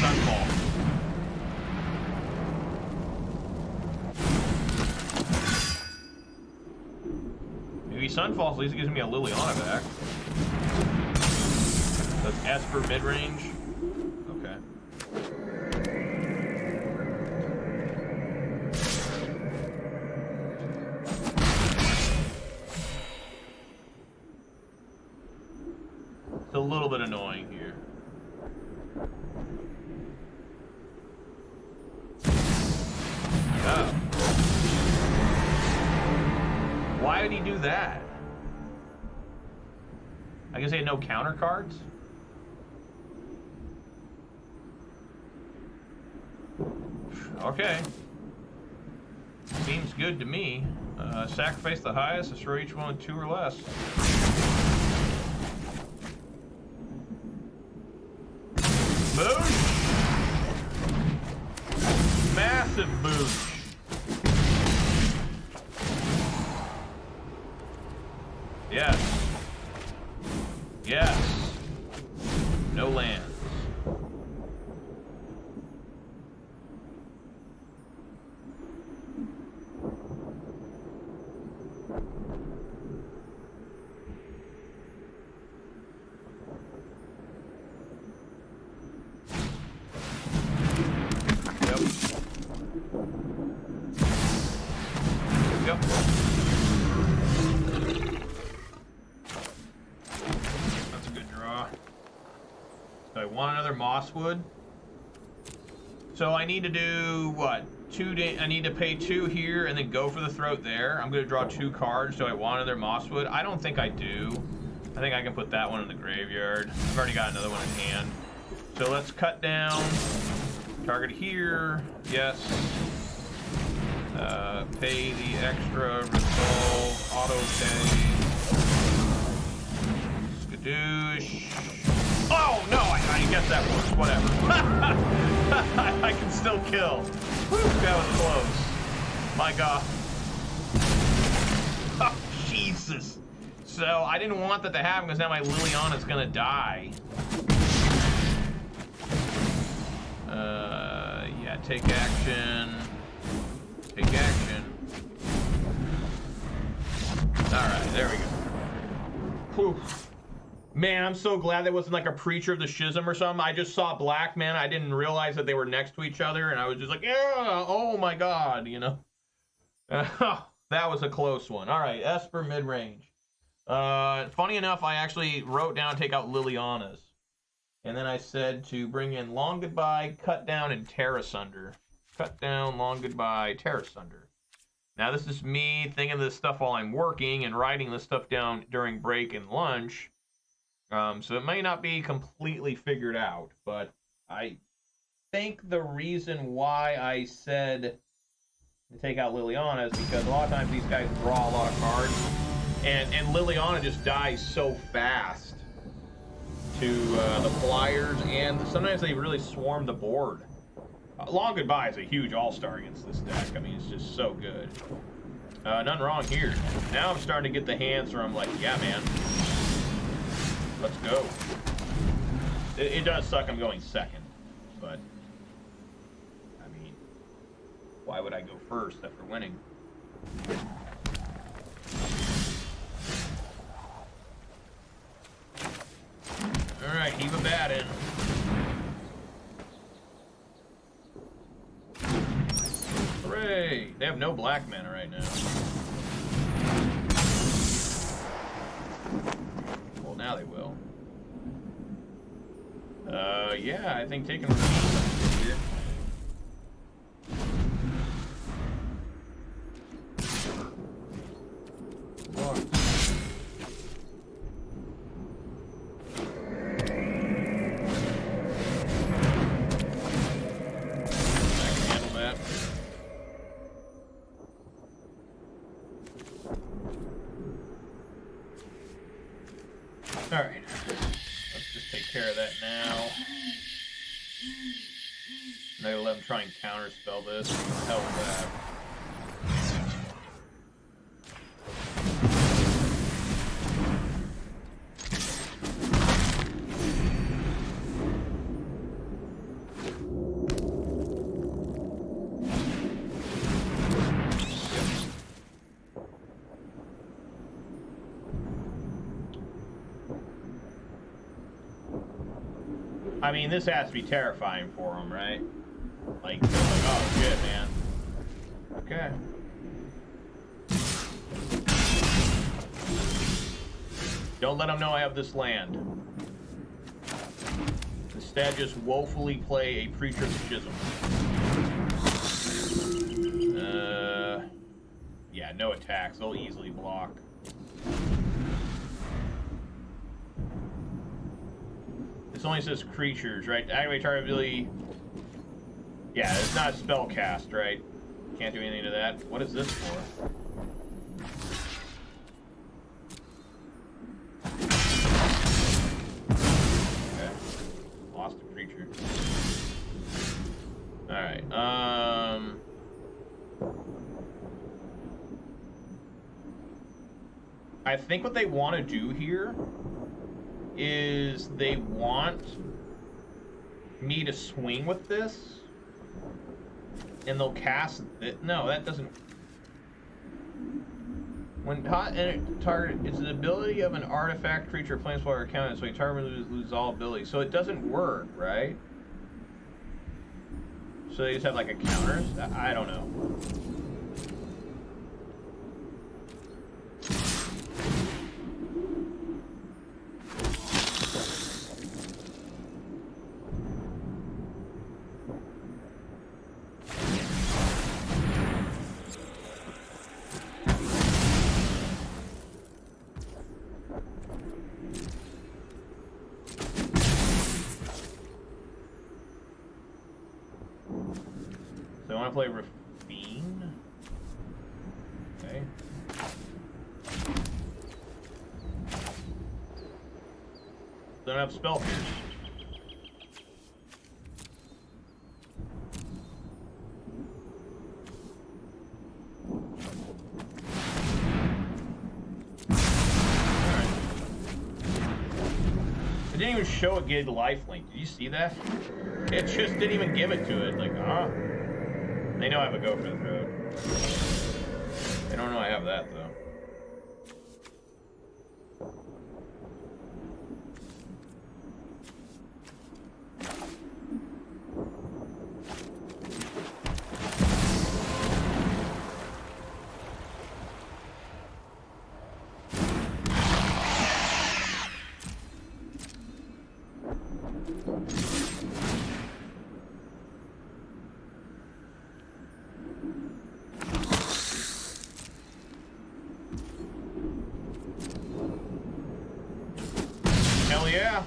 Sunfall. Maybe Sunfall at least gives me a Liliana back. That's Esper midrange. Okay. It's a little bit annoying here. Oh. Why did he do that? I guess he had no counter cards? Okay. Seems good to me. Sacrifice the highest, destroy each one with 2 or less. Boosh! Massive boosh. Yes. Yes. No lands. Mosswood. So I need to do what? I need to pay 2 here and then go for the throat there. I'm going to draw 2 cards. Do I want another Mosswood? I don't think I do. I think I can put that one in the graveyard. I've already got another one in hand. So let's cut down. Target here. Yes. Pay the extra. Resolve. Auto pay. Skadoosh. Oh, no, I guess that works. Whatever. I can still kill. Whew, that was close. My God. Oh, Jesus. So, I didn't want that to happen because now my Liliana's going to die. Yeah, take action. Take action. Alright, there we go. Whew. Man, I'm so glad that wasn't like a Preacher of the Schism or something. I just saw black, man. I didn't realize that they were next to each other, and I was just like, yeah, oh my God, you know. That was a close one. All right, Esper mid-range. Funny enough, I actually wrote down take out Liliana's. And then I said to bring in Long Goodbye, Cut Down, and Tear Asunder. Cut Down, Long Goodbye, Tear Asunder. Now, this is me thinking of this stuff while I'm working and writing this stuff down during break and lunch. So it may not be completely figured out, but I think the reason why I said to take out Liliana is because a lot of times these guys draw a lot of cards, and Liliana just dies so fast to the flyers, and sometimes they really swarm the board. Long Goodbye is a huge all-star against this deck. I mean, it's just so good. Nothing wrong here. Now I'm starting to get the hands where I'm like, yeah, man. Let's go. It does suck I'm going second, but I mean, why would I go first after winning? All right, heave a bat in. Hooray! They have no black mana right now. Now they will. Yeah, I think taking here. I can handle that. All right. Let's just take care of that now. I'm gonna let him try and counterspell this. Hell with that. I mean, this has to be terrifying for him, right? Like, oh shit, man. Okay. Don't let him know I have this land. Instead, just woefully play a Preacher of the Schism. Yeah, no attacks. They'll easily block. This only says creatures, right? Activate target ability. Yeah, it's not a spell cast, right? Can't do anything to that. What is this for? Okay. Lost a creature. I think what they want to do here is they want me to swing with this, and they'll cast it. No, that doesn't. When target, it's the ability of an artifact, creature, planeswalker counted, so you target loses all ability. So it doesn't work, right? So they just have like a counters? I don't know. Play Rafine. Okay. Don't have spell pierce. Alright. It didn't even show a gig lifelink. Did you see that? It just didn't even give it to it. Like, huh? They know I have a go for the throat. They don't know I have that, though. Hell yeah.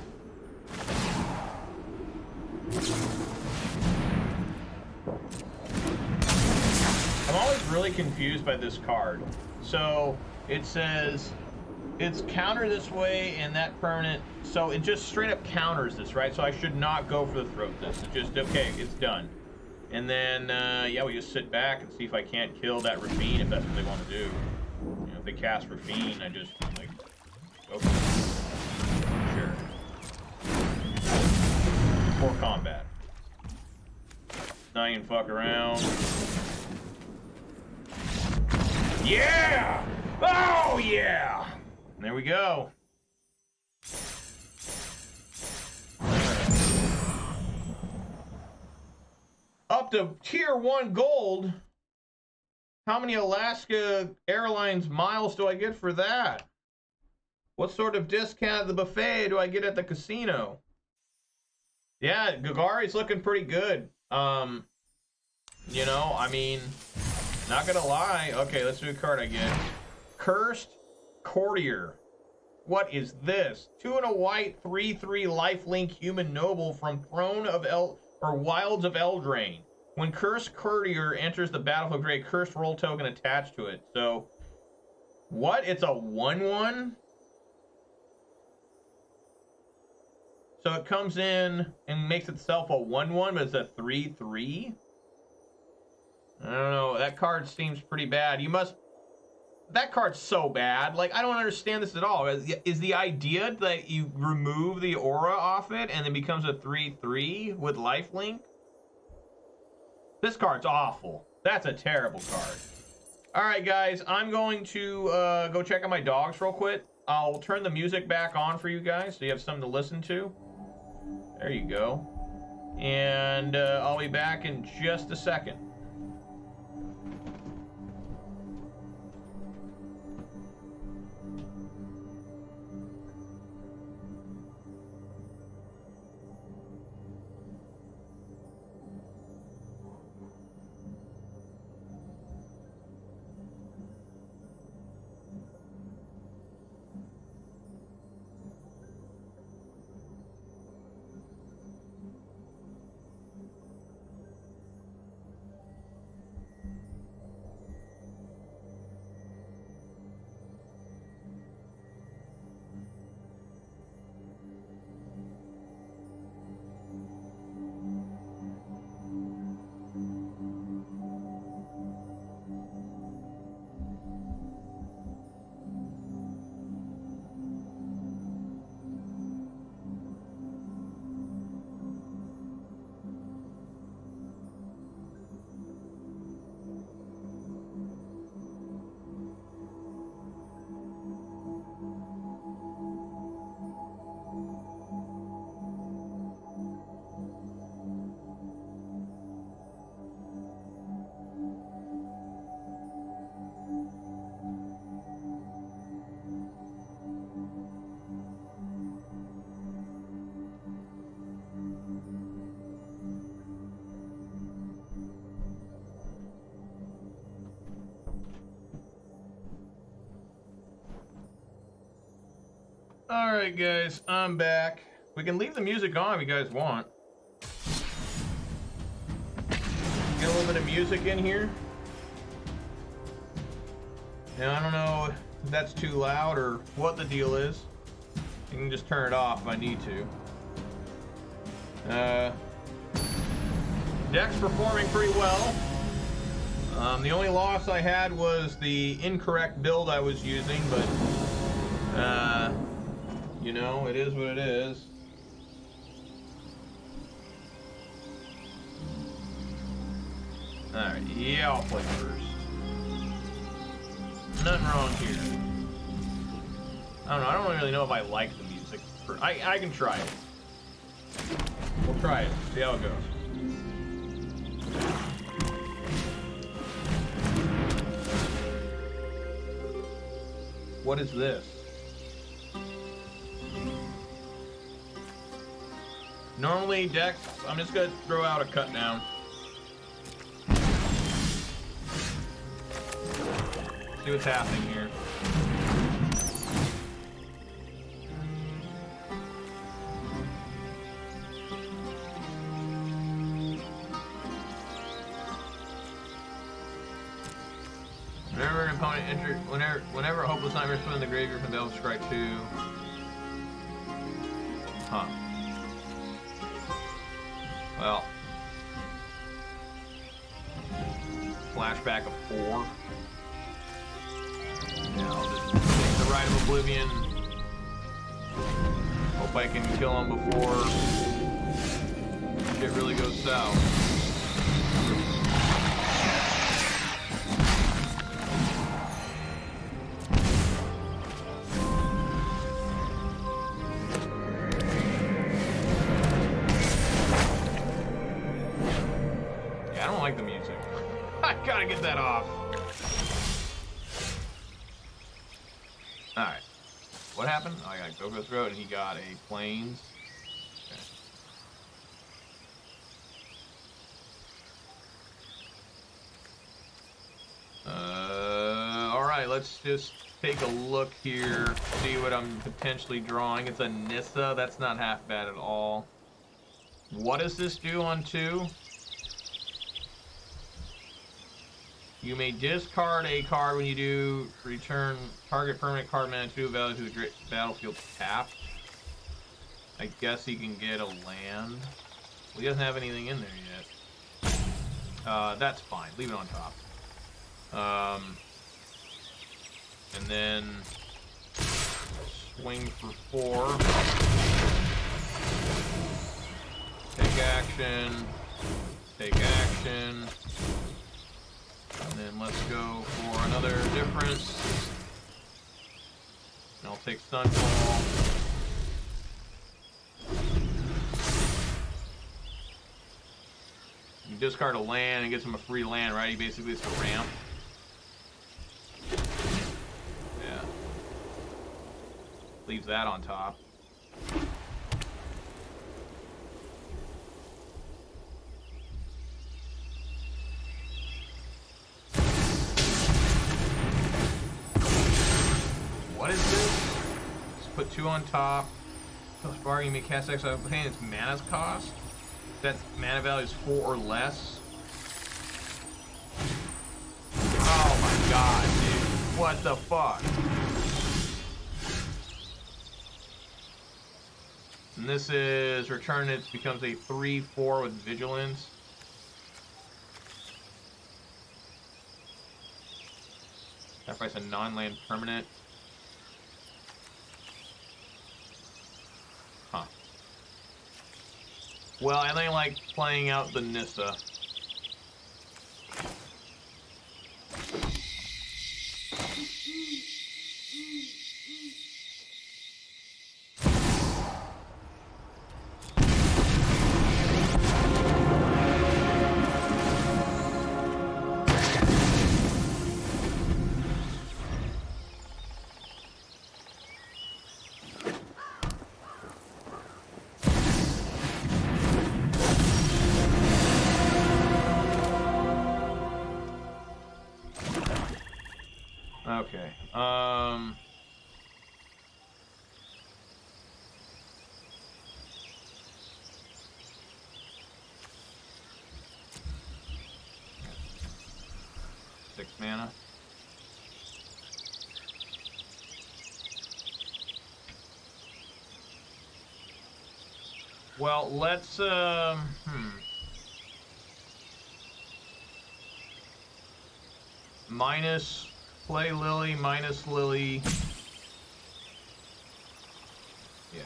I'm always really confused by this card. So it says it's counter this way and that permanent. So it just straight up counters this, right? So I should not go for the throat this. It's just, okay, it's done. And then, yeah, we just sit back and see if I can't kill that Rafine if that's what they want to do. You know, if they cast Rafine, I just, like, go for it. Sure. For combat. Not even fuck around. Yeah! Oh, yeah! There we go. Up to tier 1 gold. How many Alaska Airlines miles do I get for that? What sort of discount at the buffet do I get at the casino? Yeah, Golgari's looking pretty good. You know, I mean, not gonna lie. Okay, let's do a card I get. Cursed Courtier. What is this? 2 and a white, 3/3 lifelink human noble from Throne of Wilds of Eldraine. When Cursed Courtier enters the battlefield, create cursed roll token attached to it. So, what? It's a 1/1? So it comes in and makes itself a 1/1, but it's a 3/3? I don't know. That card seems pretty bad. You must... That card's so bad. Like, I don't understand this at all. Is the idea that you remove the aura off it and it becomes a 3/3 with lifelink? This card's awful. That's a terrible card. All right, guys. I'm going to go check on my dogs real quick. I'll turn the music back on for you guys so you have something to listen to. There you go. And I'll be back in just a second. Alright guys, I'm back. We can leave the music on if you guys want. Get a little bit of music in here. Now, I don't know if that's too loud or what the deal is. You can just turn it off if I need to. Deck's performing pretty well. The only loss I had was the incorrect build I was using, but you know, it is what it is. Alright, yeah, I'll play first. Nothing wrong here. I don't know, I don't really know if I like the music. I can try it. We'll try it, see how it goes. What is this? Normally, decks, I'm just gonna throw out a cut down. See what's happening here. Whenever an opponent enters, whenever a hopeless nightmare is put in the graveyard from the Elf Strike 2. Huh. Well. Flashback of 4. Yeah, I'll just take the Rite of Oblivion. Hope I can kill him before shit really goes south. Gotta get that off. Alright. What happened? Oh, I got Gogo's Road and he got a Plains. Okay. Alright, let's just take a look here, see what I'm potentially drawing. It's a Nissa, that's not half bad at all. What does this do on 2? You may discard a card when you do return target permanent card mana 2 value to the battlefield tapped. I guess he can get a land. Well, he doesn't have anything in there yet. That's fine. Leave it on top. And then swing for 4. Take action. Take action. And then let's go for another difference. And I'll take Sunfall. You discard a land and gets him a free land, right? He basically gets a ramp. Yeah. Leaves that on top. What is this? Just put 2 on top. Plus bargain, you may cast exile paying its mana's cost. That mana value is 4 or less. Oh my god, dude. What the fuck? And this is return it becomes a 3/4 with vigilance. Sacrifice a non-land permanent. Huh. Well, I think I like playing out the Nissa. Okay. mana. Well, let's, minus, play Lily, minus Lily. Yeah.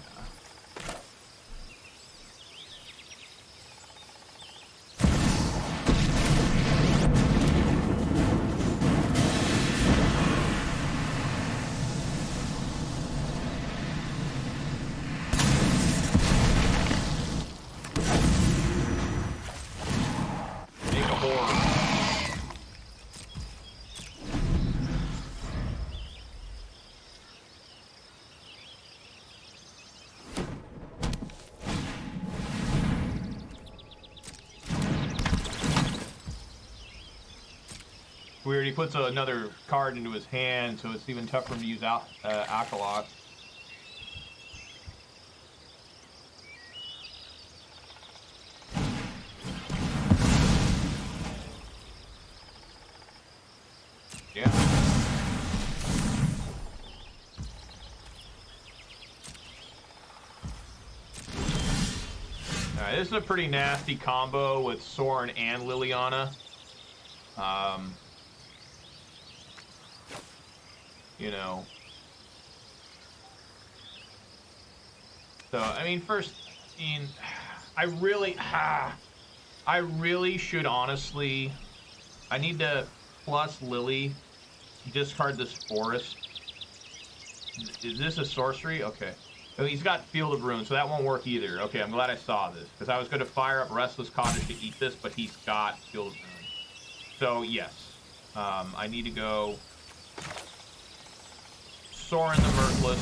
Weird, he puts another card into his hand, so it's even tougher for him to use Acolyte. Yeah. Alright, this is a pretty nasty combo with Sorin and Liliana. You know. So, I mean, first, I really should honestly, I need to plus Lily, discard this forest. Is this a sorcery? Okay. Oh, he's got Field of Ruin, so that won't work either. Okay, I'm glad I saw this, because I was going to fire up Restless Cottage to eat this, but he's got Field of Ruin. So, yes. I need to go Sorin the Mirthless.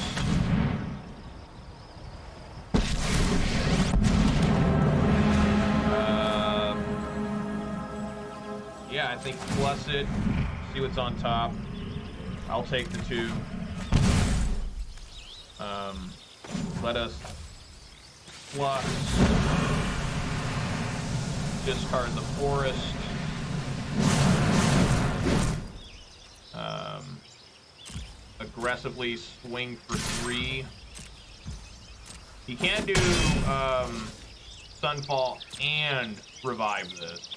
Yeah, I think plus it. See what's on top. I'll take the 2. Let us plus discard the forest. Aggressively swing for 3. He can't do Sunfall and revive this.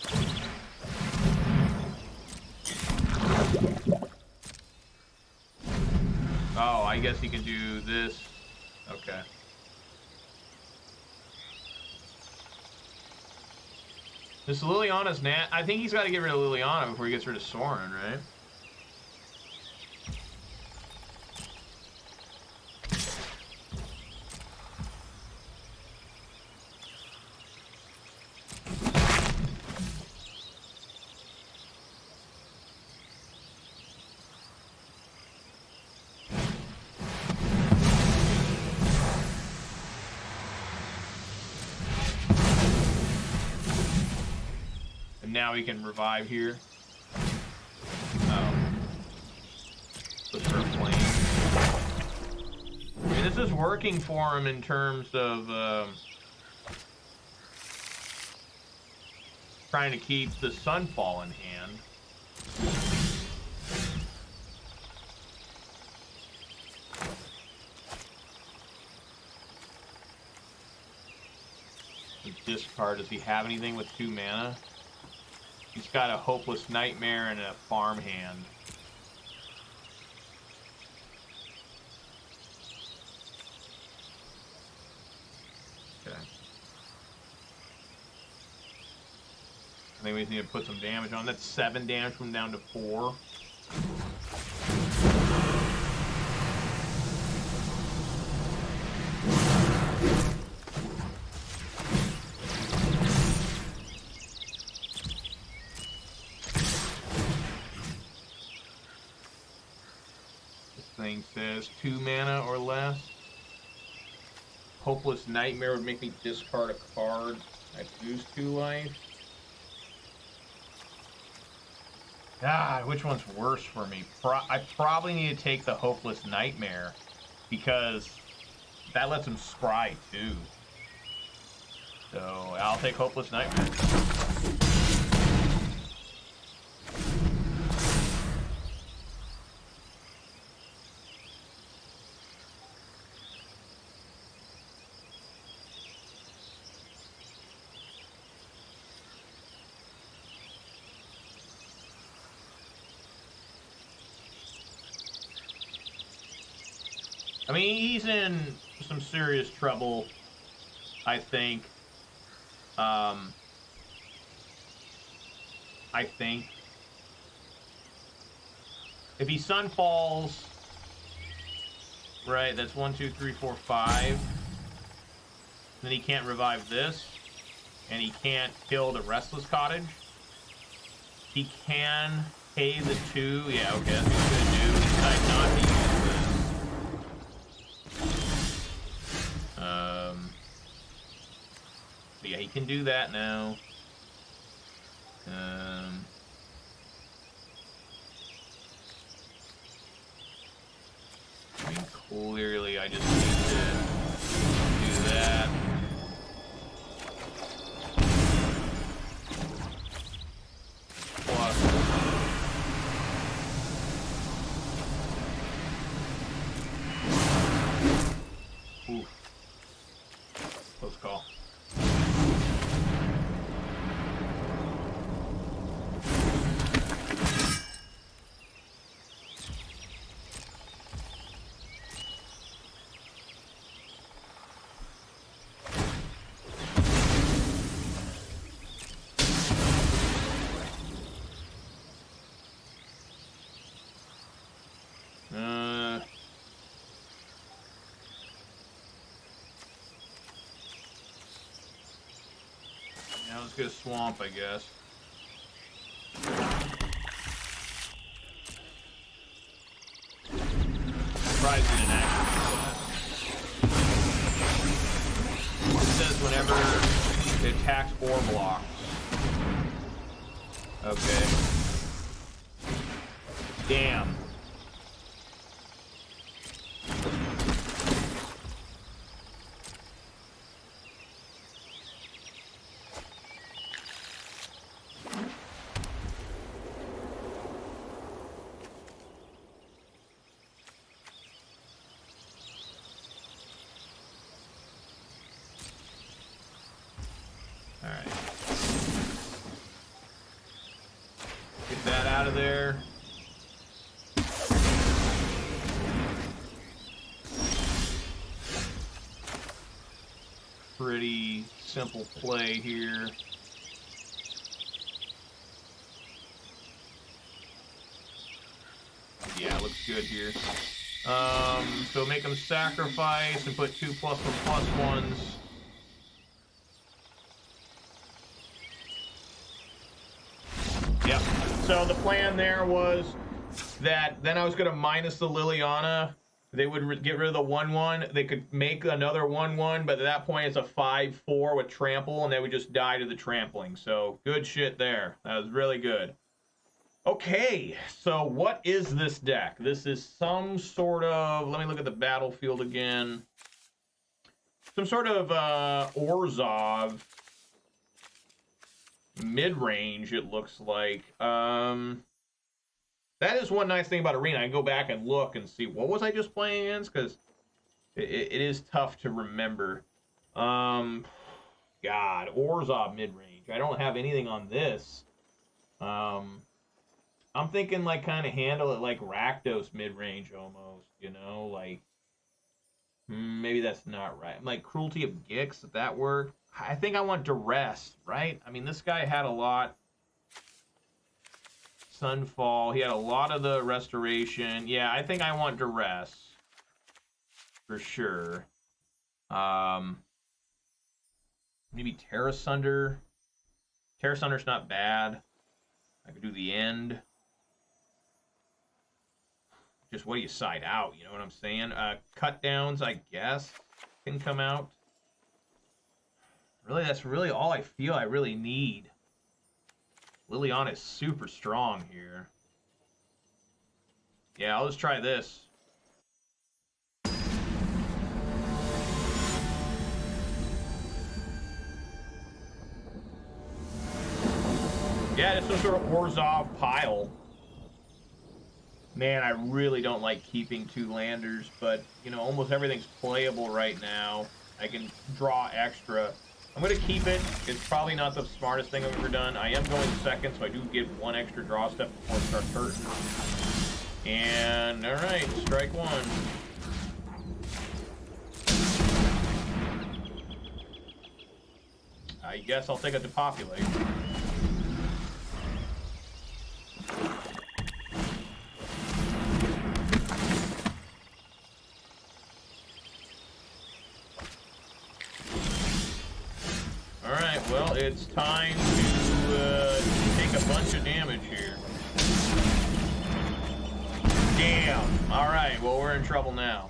Oh, I guess he can do this. Okay. This Liliana's I think he's got to get rid of Liliana before he gets rid of Sorin, right? Now he can revive here. Let's start playing. I mean, this is working for him in terms of trying to keep the Sunfall in hand. Discard. Does he have anything with 2 mana? He's got a Hopeless Nightmare and a farm hand. Okay. I think we just need to put some damage on. That's 7 damage from down to 4. Says 2 mana or less. Hopeless Nightmare would make me discard a card. I lose 2 life. God, which one's worse for me? I probably need to take the Hopeless Nightmare because that lets him scry too. So I'll take Hopeless Nightmare. I mean, he's in some serious trouble, I think. I think. If he Sun falls, right, that's 1, 2, 3, 4, 5. Then he can't revive this. And he can't kill the Restless Cottage. He can pay the 2. Yeah, okay, that's what he's gonna do. He decided not to use this. But yeah, he can do that now. I mean, clearly I just need to do that. Plus. Ooh. Close call. Now let's get a swamp, I guess. Surprised we didn't actually do that. It says whenever it attacks or blocks. Okay. Damn. Out of there. Pretty simple play here. Yeah, looks good here. So make them sacrifice and put 2 +1/+1s. Yep. So the plan there was that then I was going to minus the Liliana. They would get rid of the 1/1. They could make another 1/1, but at that point it's a 5/4 with trample, and they would just die to the trampling. So good shit there. That was really good. Okay, so what is this deck? This is some sort of, let me look at the battlefield again. Some sort of Orzhov mid-range, it looks like. That is one nice thing about Arena. I can go back and look and see, what was I just playing against? Because it is tough to remember. God, Orzhov mid-range. I don't have anything on this. I'm thinking, like, kind of handle it like Rakdos mid-range almost, you know? Like, maybe that's not right. Like, Cruelty of Gix, if that worked. I think I want Duress, right? I mean, this guy had a lot. Sunfall. He had a lot of the restoration. Yeah, I think I want Duress. For sure. Maybe Tear Asunder. Tear Asunder's not bad. I could do the end. Just what do you side out? You know what I'm saying? Cut downs, I guess, can come out. Really, that's really all I feel I really need. Liliana is super strong here. Yeah, I'll just try this. Yeah, it's some sort of Orzhov pile. Man, I really don't like keeping 2 landers, but, you know, almost everything's playable right now. I can draw extra. I'm going to keep it. It's probably not the smartest thing I've ever done. I am going second, so I do get 1 extra draw step before it starts hurting. And, alright, strike 1. I guess I'll take a depopulate. Alright, well, it's time to take a bunch of damage here. Damn! Alright, well, we're in trouble now.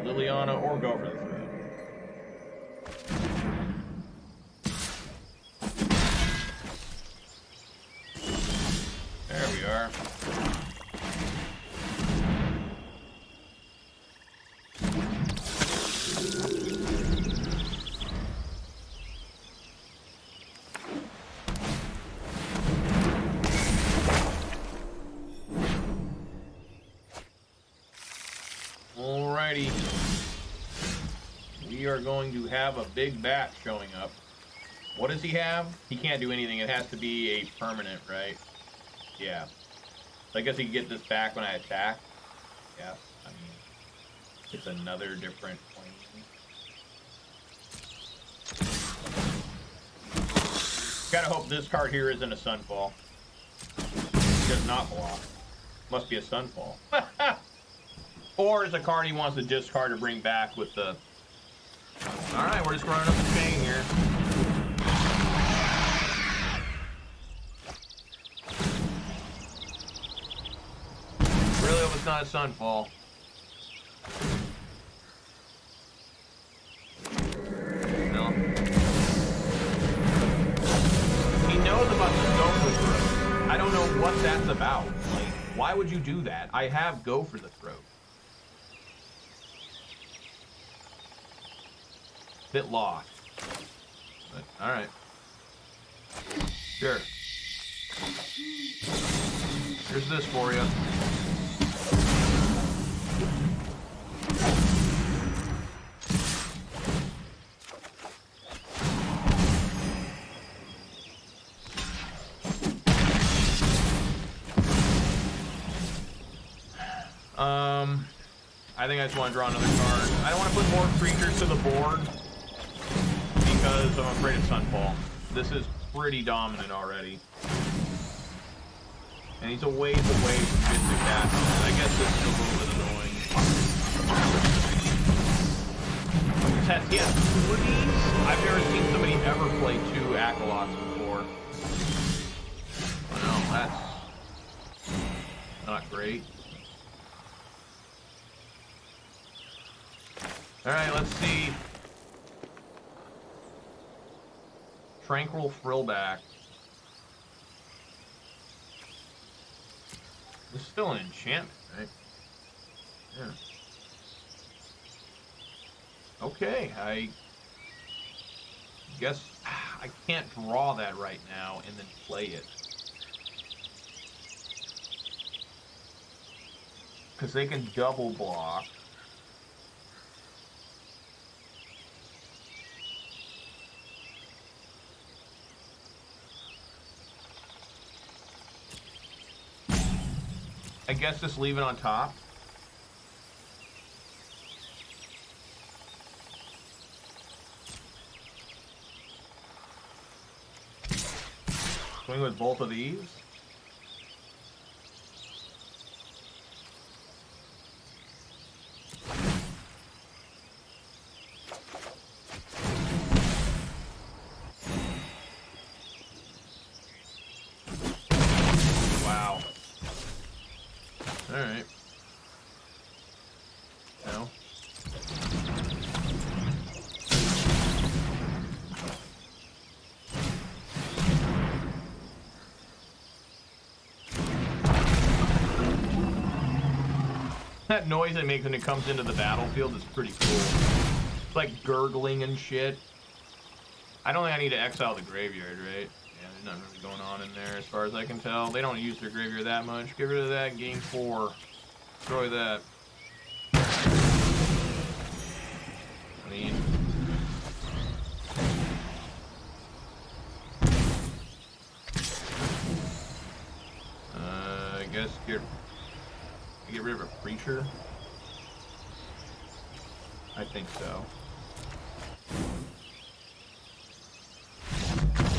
Liliana or go for the throw. There we are. Alrighty. We are going to have a big bat showing up. What does he have? He can't do anything. It has to be a permanent, right? Yeah. So I guess he can get this back when I attack. Yeah. I mean, it's another different plane. Gotta hope this card here isn't a Sunfall. It does not block. Must be a Sunfall. Or it's a card he wants to discard to bring back with the... Alright, we're just running up the chain here. Really hope it's not a Sunfall. No. He knows about the Gopher Throat. I don't know what that's about. Like, why would you do that? I have Go for the Throat. Bit lost. But, all right. Sure. Here's this for you. I think I just want to draw another card. I don't want to put more creatures to the board because I'm afraid of Sunfall. This is pretty dominant already. And he's a ways away from Mystic Cat. I guess this is a little bit annoying. He has two of these? I've never seen somebody ever play two Acolytes before. Oh, no, that's not great. Alright, let's see. Tranquil Frillback. This is still an enchantment, right? Yeah. Okay, I guess I can't draw that right now and then play it. Because they can double block. I guess just leave it on top. Swing with both of these. Wow. All right. No. That noise it makes when it comes into the battlefield is pretty cool. It's like gurgling and shit. I don't think I need to exile the graveyard, right? Yeah, there's nothing really going on in there as far as I can tell. They don't use their graveyard that much. Get rid of that, game 4. Destroy that. I mean... I guess get rid of a Preacher. I think so.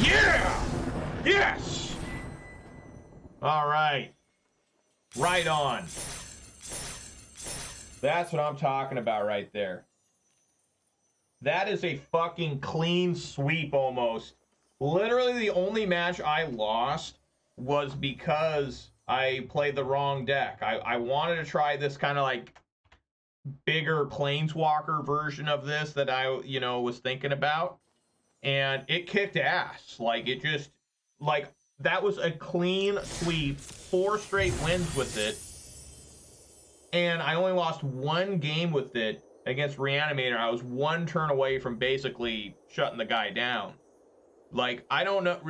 Yeah! Yes! All right. Right on. That's what I'm talking about right there. That is a fucking clean sweep almost. Literally the only match I lost was because I played the wrong deck. I wanted to try this kind of like bigger planeswalker version of this that I, you know, was thinking about. And it kicked ass. Like, it just, like, that was a clean sweep, 4 straight wins with it. And I only lost 1 game with it against Reanimator. I was 1 turn away from basically shutting the guy down. Like, I don't know.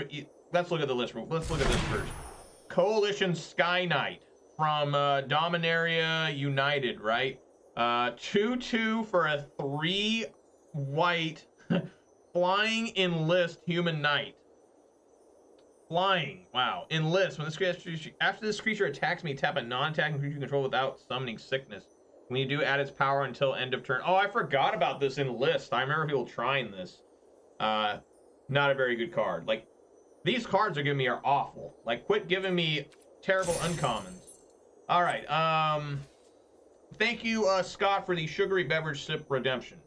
Let's look at the list. Let's look at this first. Coalition Sky Knight from Dominaria United, right? 2/2 for a 3 white flying enlist human knight. Flying, wow. Enlist. When this creature, after this creature attacks me, tap a non-attacking creature you control without summoning sickness. When you do, add its power until end of turn. Oh, I forgot about this Enlist. I remember people trying this. Not a very good card. Like, these cards are giving me are awful. Like, quit giving me terrible uncommons. All right. Thank you, Scott, for the sugary beverage sip redemption.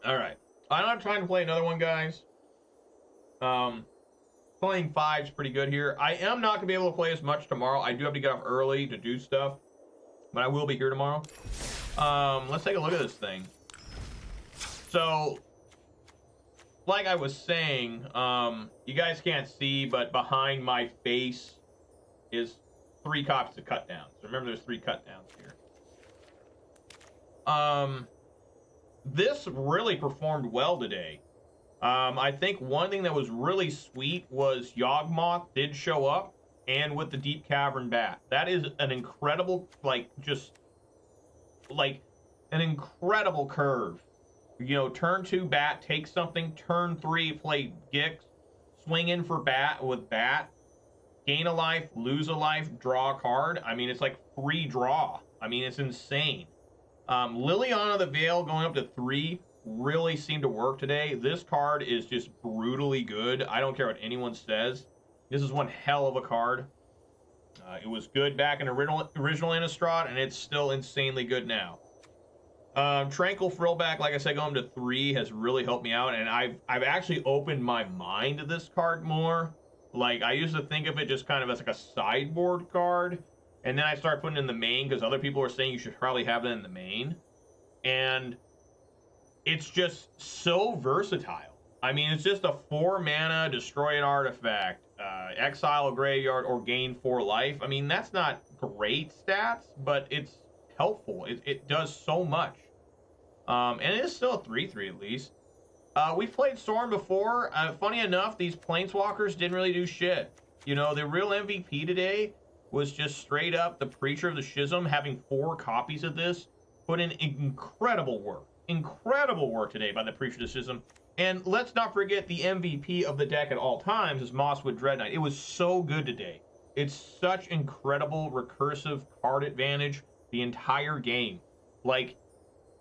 All right. I'm not trying to play another one, guys. Playing 5's pretty good here. I am not going to be able to play as much tomorrow. I do have to get up early to do stuff, but I will be here tomorrow. Let's take a look at this thing. So, like I was saying, you guys can't see, but behind my face is 3 copies of cut downs. So remember, there's 3 cut downs here. This really performed well today. I think one thing that was really sweet was Yawgmoth did show up, and with the Deep-Cavern Bat. That is an incredible, like, just, like, an incredible curve. You know, turn 2 Bat, take something, turn 3, play Gix, swing in for Bat with Bat, gain a life, lose a life, draw a card. I mean, it's like free draw. I mean, it's insane. Liliana the Veil going up to 3 really seemed to work today. This card is just brutally good. I don't care what anyone says. This is one hell of a card. It was good back in original Innistrad, and it's still insanely good now. Tranquil Frillback, like I said, going to 3 has really helped me out, and I've actually opened my mind to this card more. Like, I used to think of it just kind of as like a sideboard card, and then I started putting it in the main because other people were saying you should probably have it in the main. And it's just so versatile. I mean, it's just a 4 mana, destroy an artifact, exile a graveyard, or gain 4 life. I mean, that's not great stats, but it's helpful. It does so much. And it is still a 3/3 at least. We've played Sorin before. Funny enough, these Planeswalkers didn't really do shit. You know, the real MVP today was just straight up the Preacher of the Schism, having 4 copies of this. Put in incredible work. Incredible work today by the Preacher of the Schism. And let's not forget the MVP of the deck at all times is Mosswood Dreadknight. It was so good today. It's such incredible recursive card advantage the entire game. Like,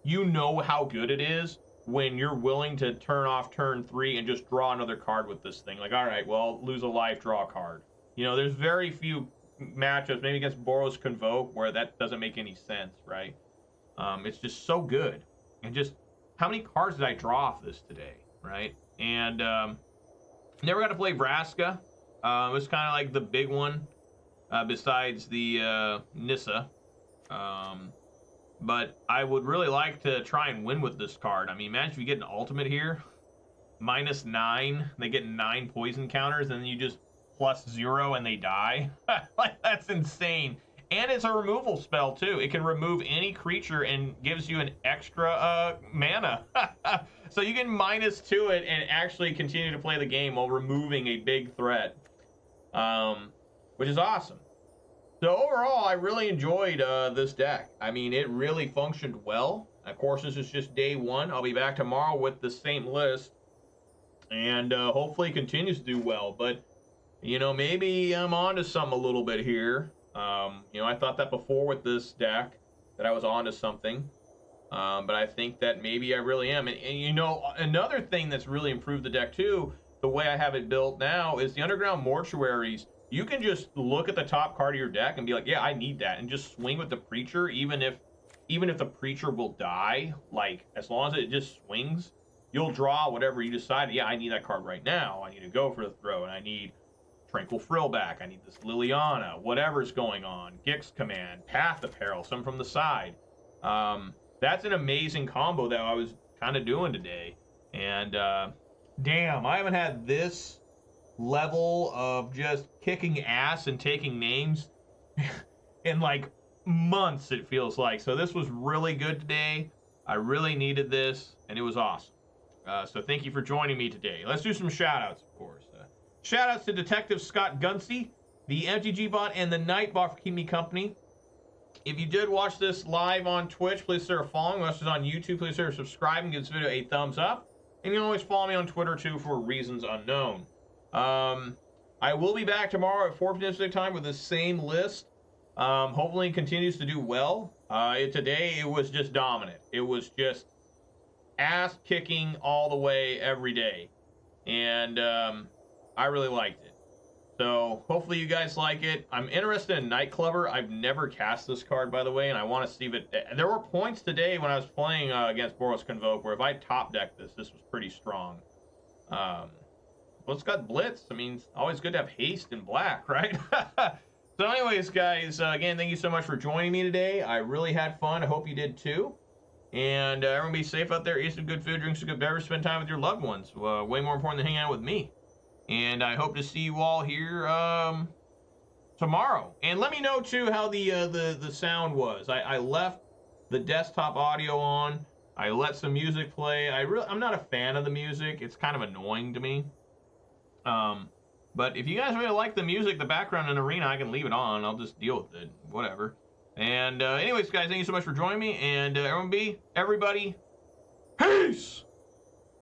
you know how good it is when you're willing to turn off turn 3 and just draw another card with this thing. Like, all right, well, lose a life, draw a card. You know, there's very few matchups, maybe against Boros Convoke, where that doesn't make any sense, right? It's just so good. And just, how many cards did I draw off this today, right? And never got to play Vraska. It was kind of like the big one, besides the Nissa. But I would really like to try and win with this card. I mean, imagine if you get an ultimate here, -9, they get 9 poison counters, and then you just +0 and they die. Like, that's insane. And it's a removal spell too. It can remove any creature and gives you an extra mana. So you can -2 it and actually continue to play the game while removing a big threat, which is awesome. So overall, I really enjoyed this deck. I mean, it really functioned well. Of course, this is just day 1. I'll be back tomorrow with the same list, and hopefully it continues to do well. But, you know, maybe I'm on to something a little bit here. You know, I thought that before with this deck. that I was onto something. But I think that maybe I really am. And you know, another thing that's really improved the deck too, the way I have it built now, is the Underground Mortuaries. You can just look at the top card of your deck and be like, yeah, I need that, and just swing with the Preacher, even if the Preacher will die. Like, as long as it just swings, you'll draw whatever you decide. Yeah, I need that card right now. I need to go for the throw, and I need Tranquil Frillback. I need this Liliana, whatever's going on. Gix command, Path of Peril, some from the side. That's an amazing combo that I was kind of doing today. And damn, I haven't had this level of just kicking ass and taking names in like months, it feels like. So this was really good today. I really needed this, and it was awesome. So thank you for joining me today. Let's do some shout-outs, of course. Shout-outs to Detective Scott Gunsey, the MTG bot, and the Nightbot for keeping me company. If you did watch this live on Twitch, please consider following. Watch this on YouTube, please consider subscribing. Give this video a thumbs up. And you can always follow me on Twitter, too, for reasons unknown. I will be back tomorrow at 4 p.m. Pacific time with the same list. Hopefully it continues to do well. Today, it was just dominant. It was just ass-kicking all the way every day. And I really liked it. So hopefully you guys like it. I'm interested in Nightclubber. I've never cast this card, by the way, and I want to see if it... There were points today when I was playing against Boros Convoke where if I top-decked this was pretty strong. Well, it's got Blitz. I mean, it's always good to have haste in black, right? So anyways, guys, again, thank you so much for joining me today. I really had fun. I hope you did too. And everyone be safe out there. Eat some good food, drink some good beverage, spend time with your loved ones. Way more important than hanging out with me. And I hope to see you all here tomorrow. And let me know too how the sound was. I left the desktop audio on. I let some music play. I'm not a fan of the music. It's kind of annoying to me. But if you guys really like the music, the background in Arena, I can leave it on. I'll just deal with it. Whatever. And anyways, guys, thank you so much for joining me. And everybody, peace!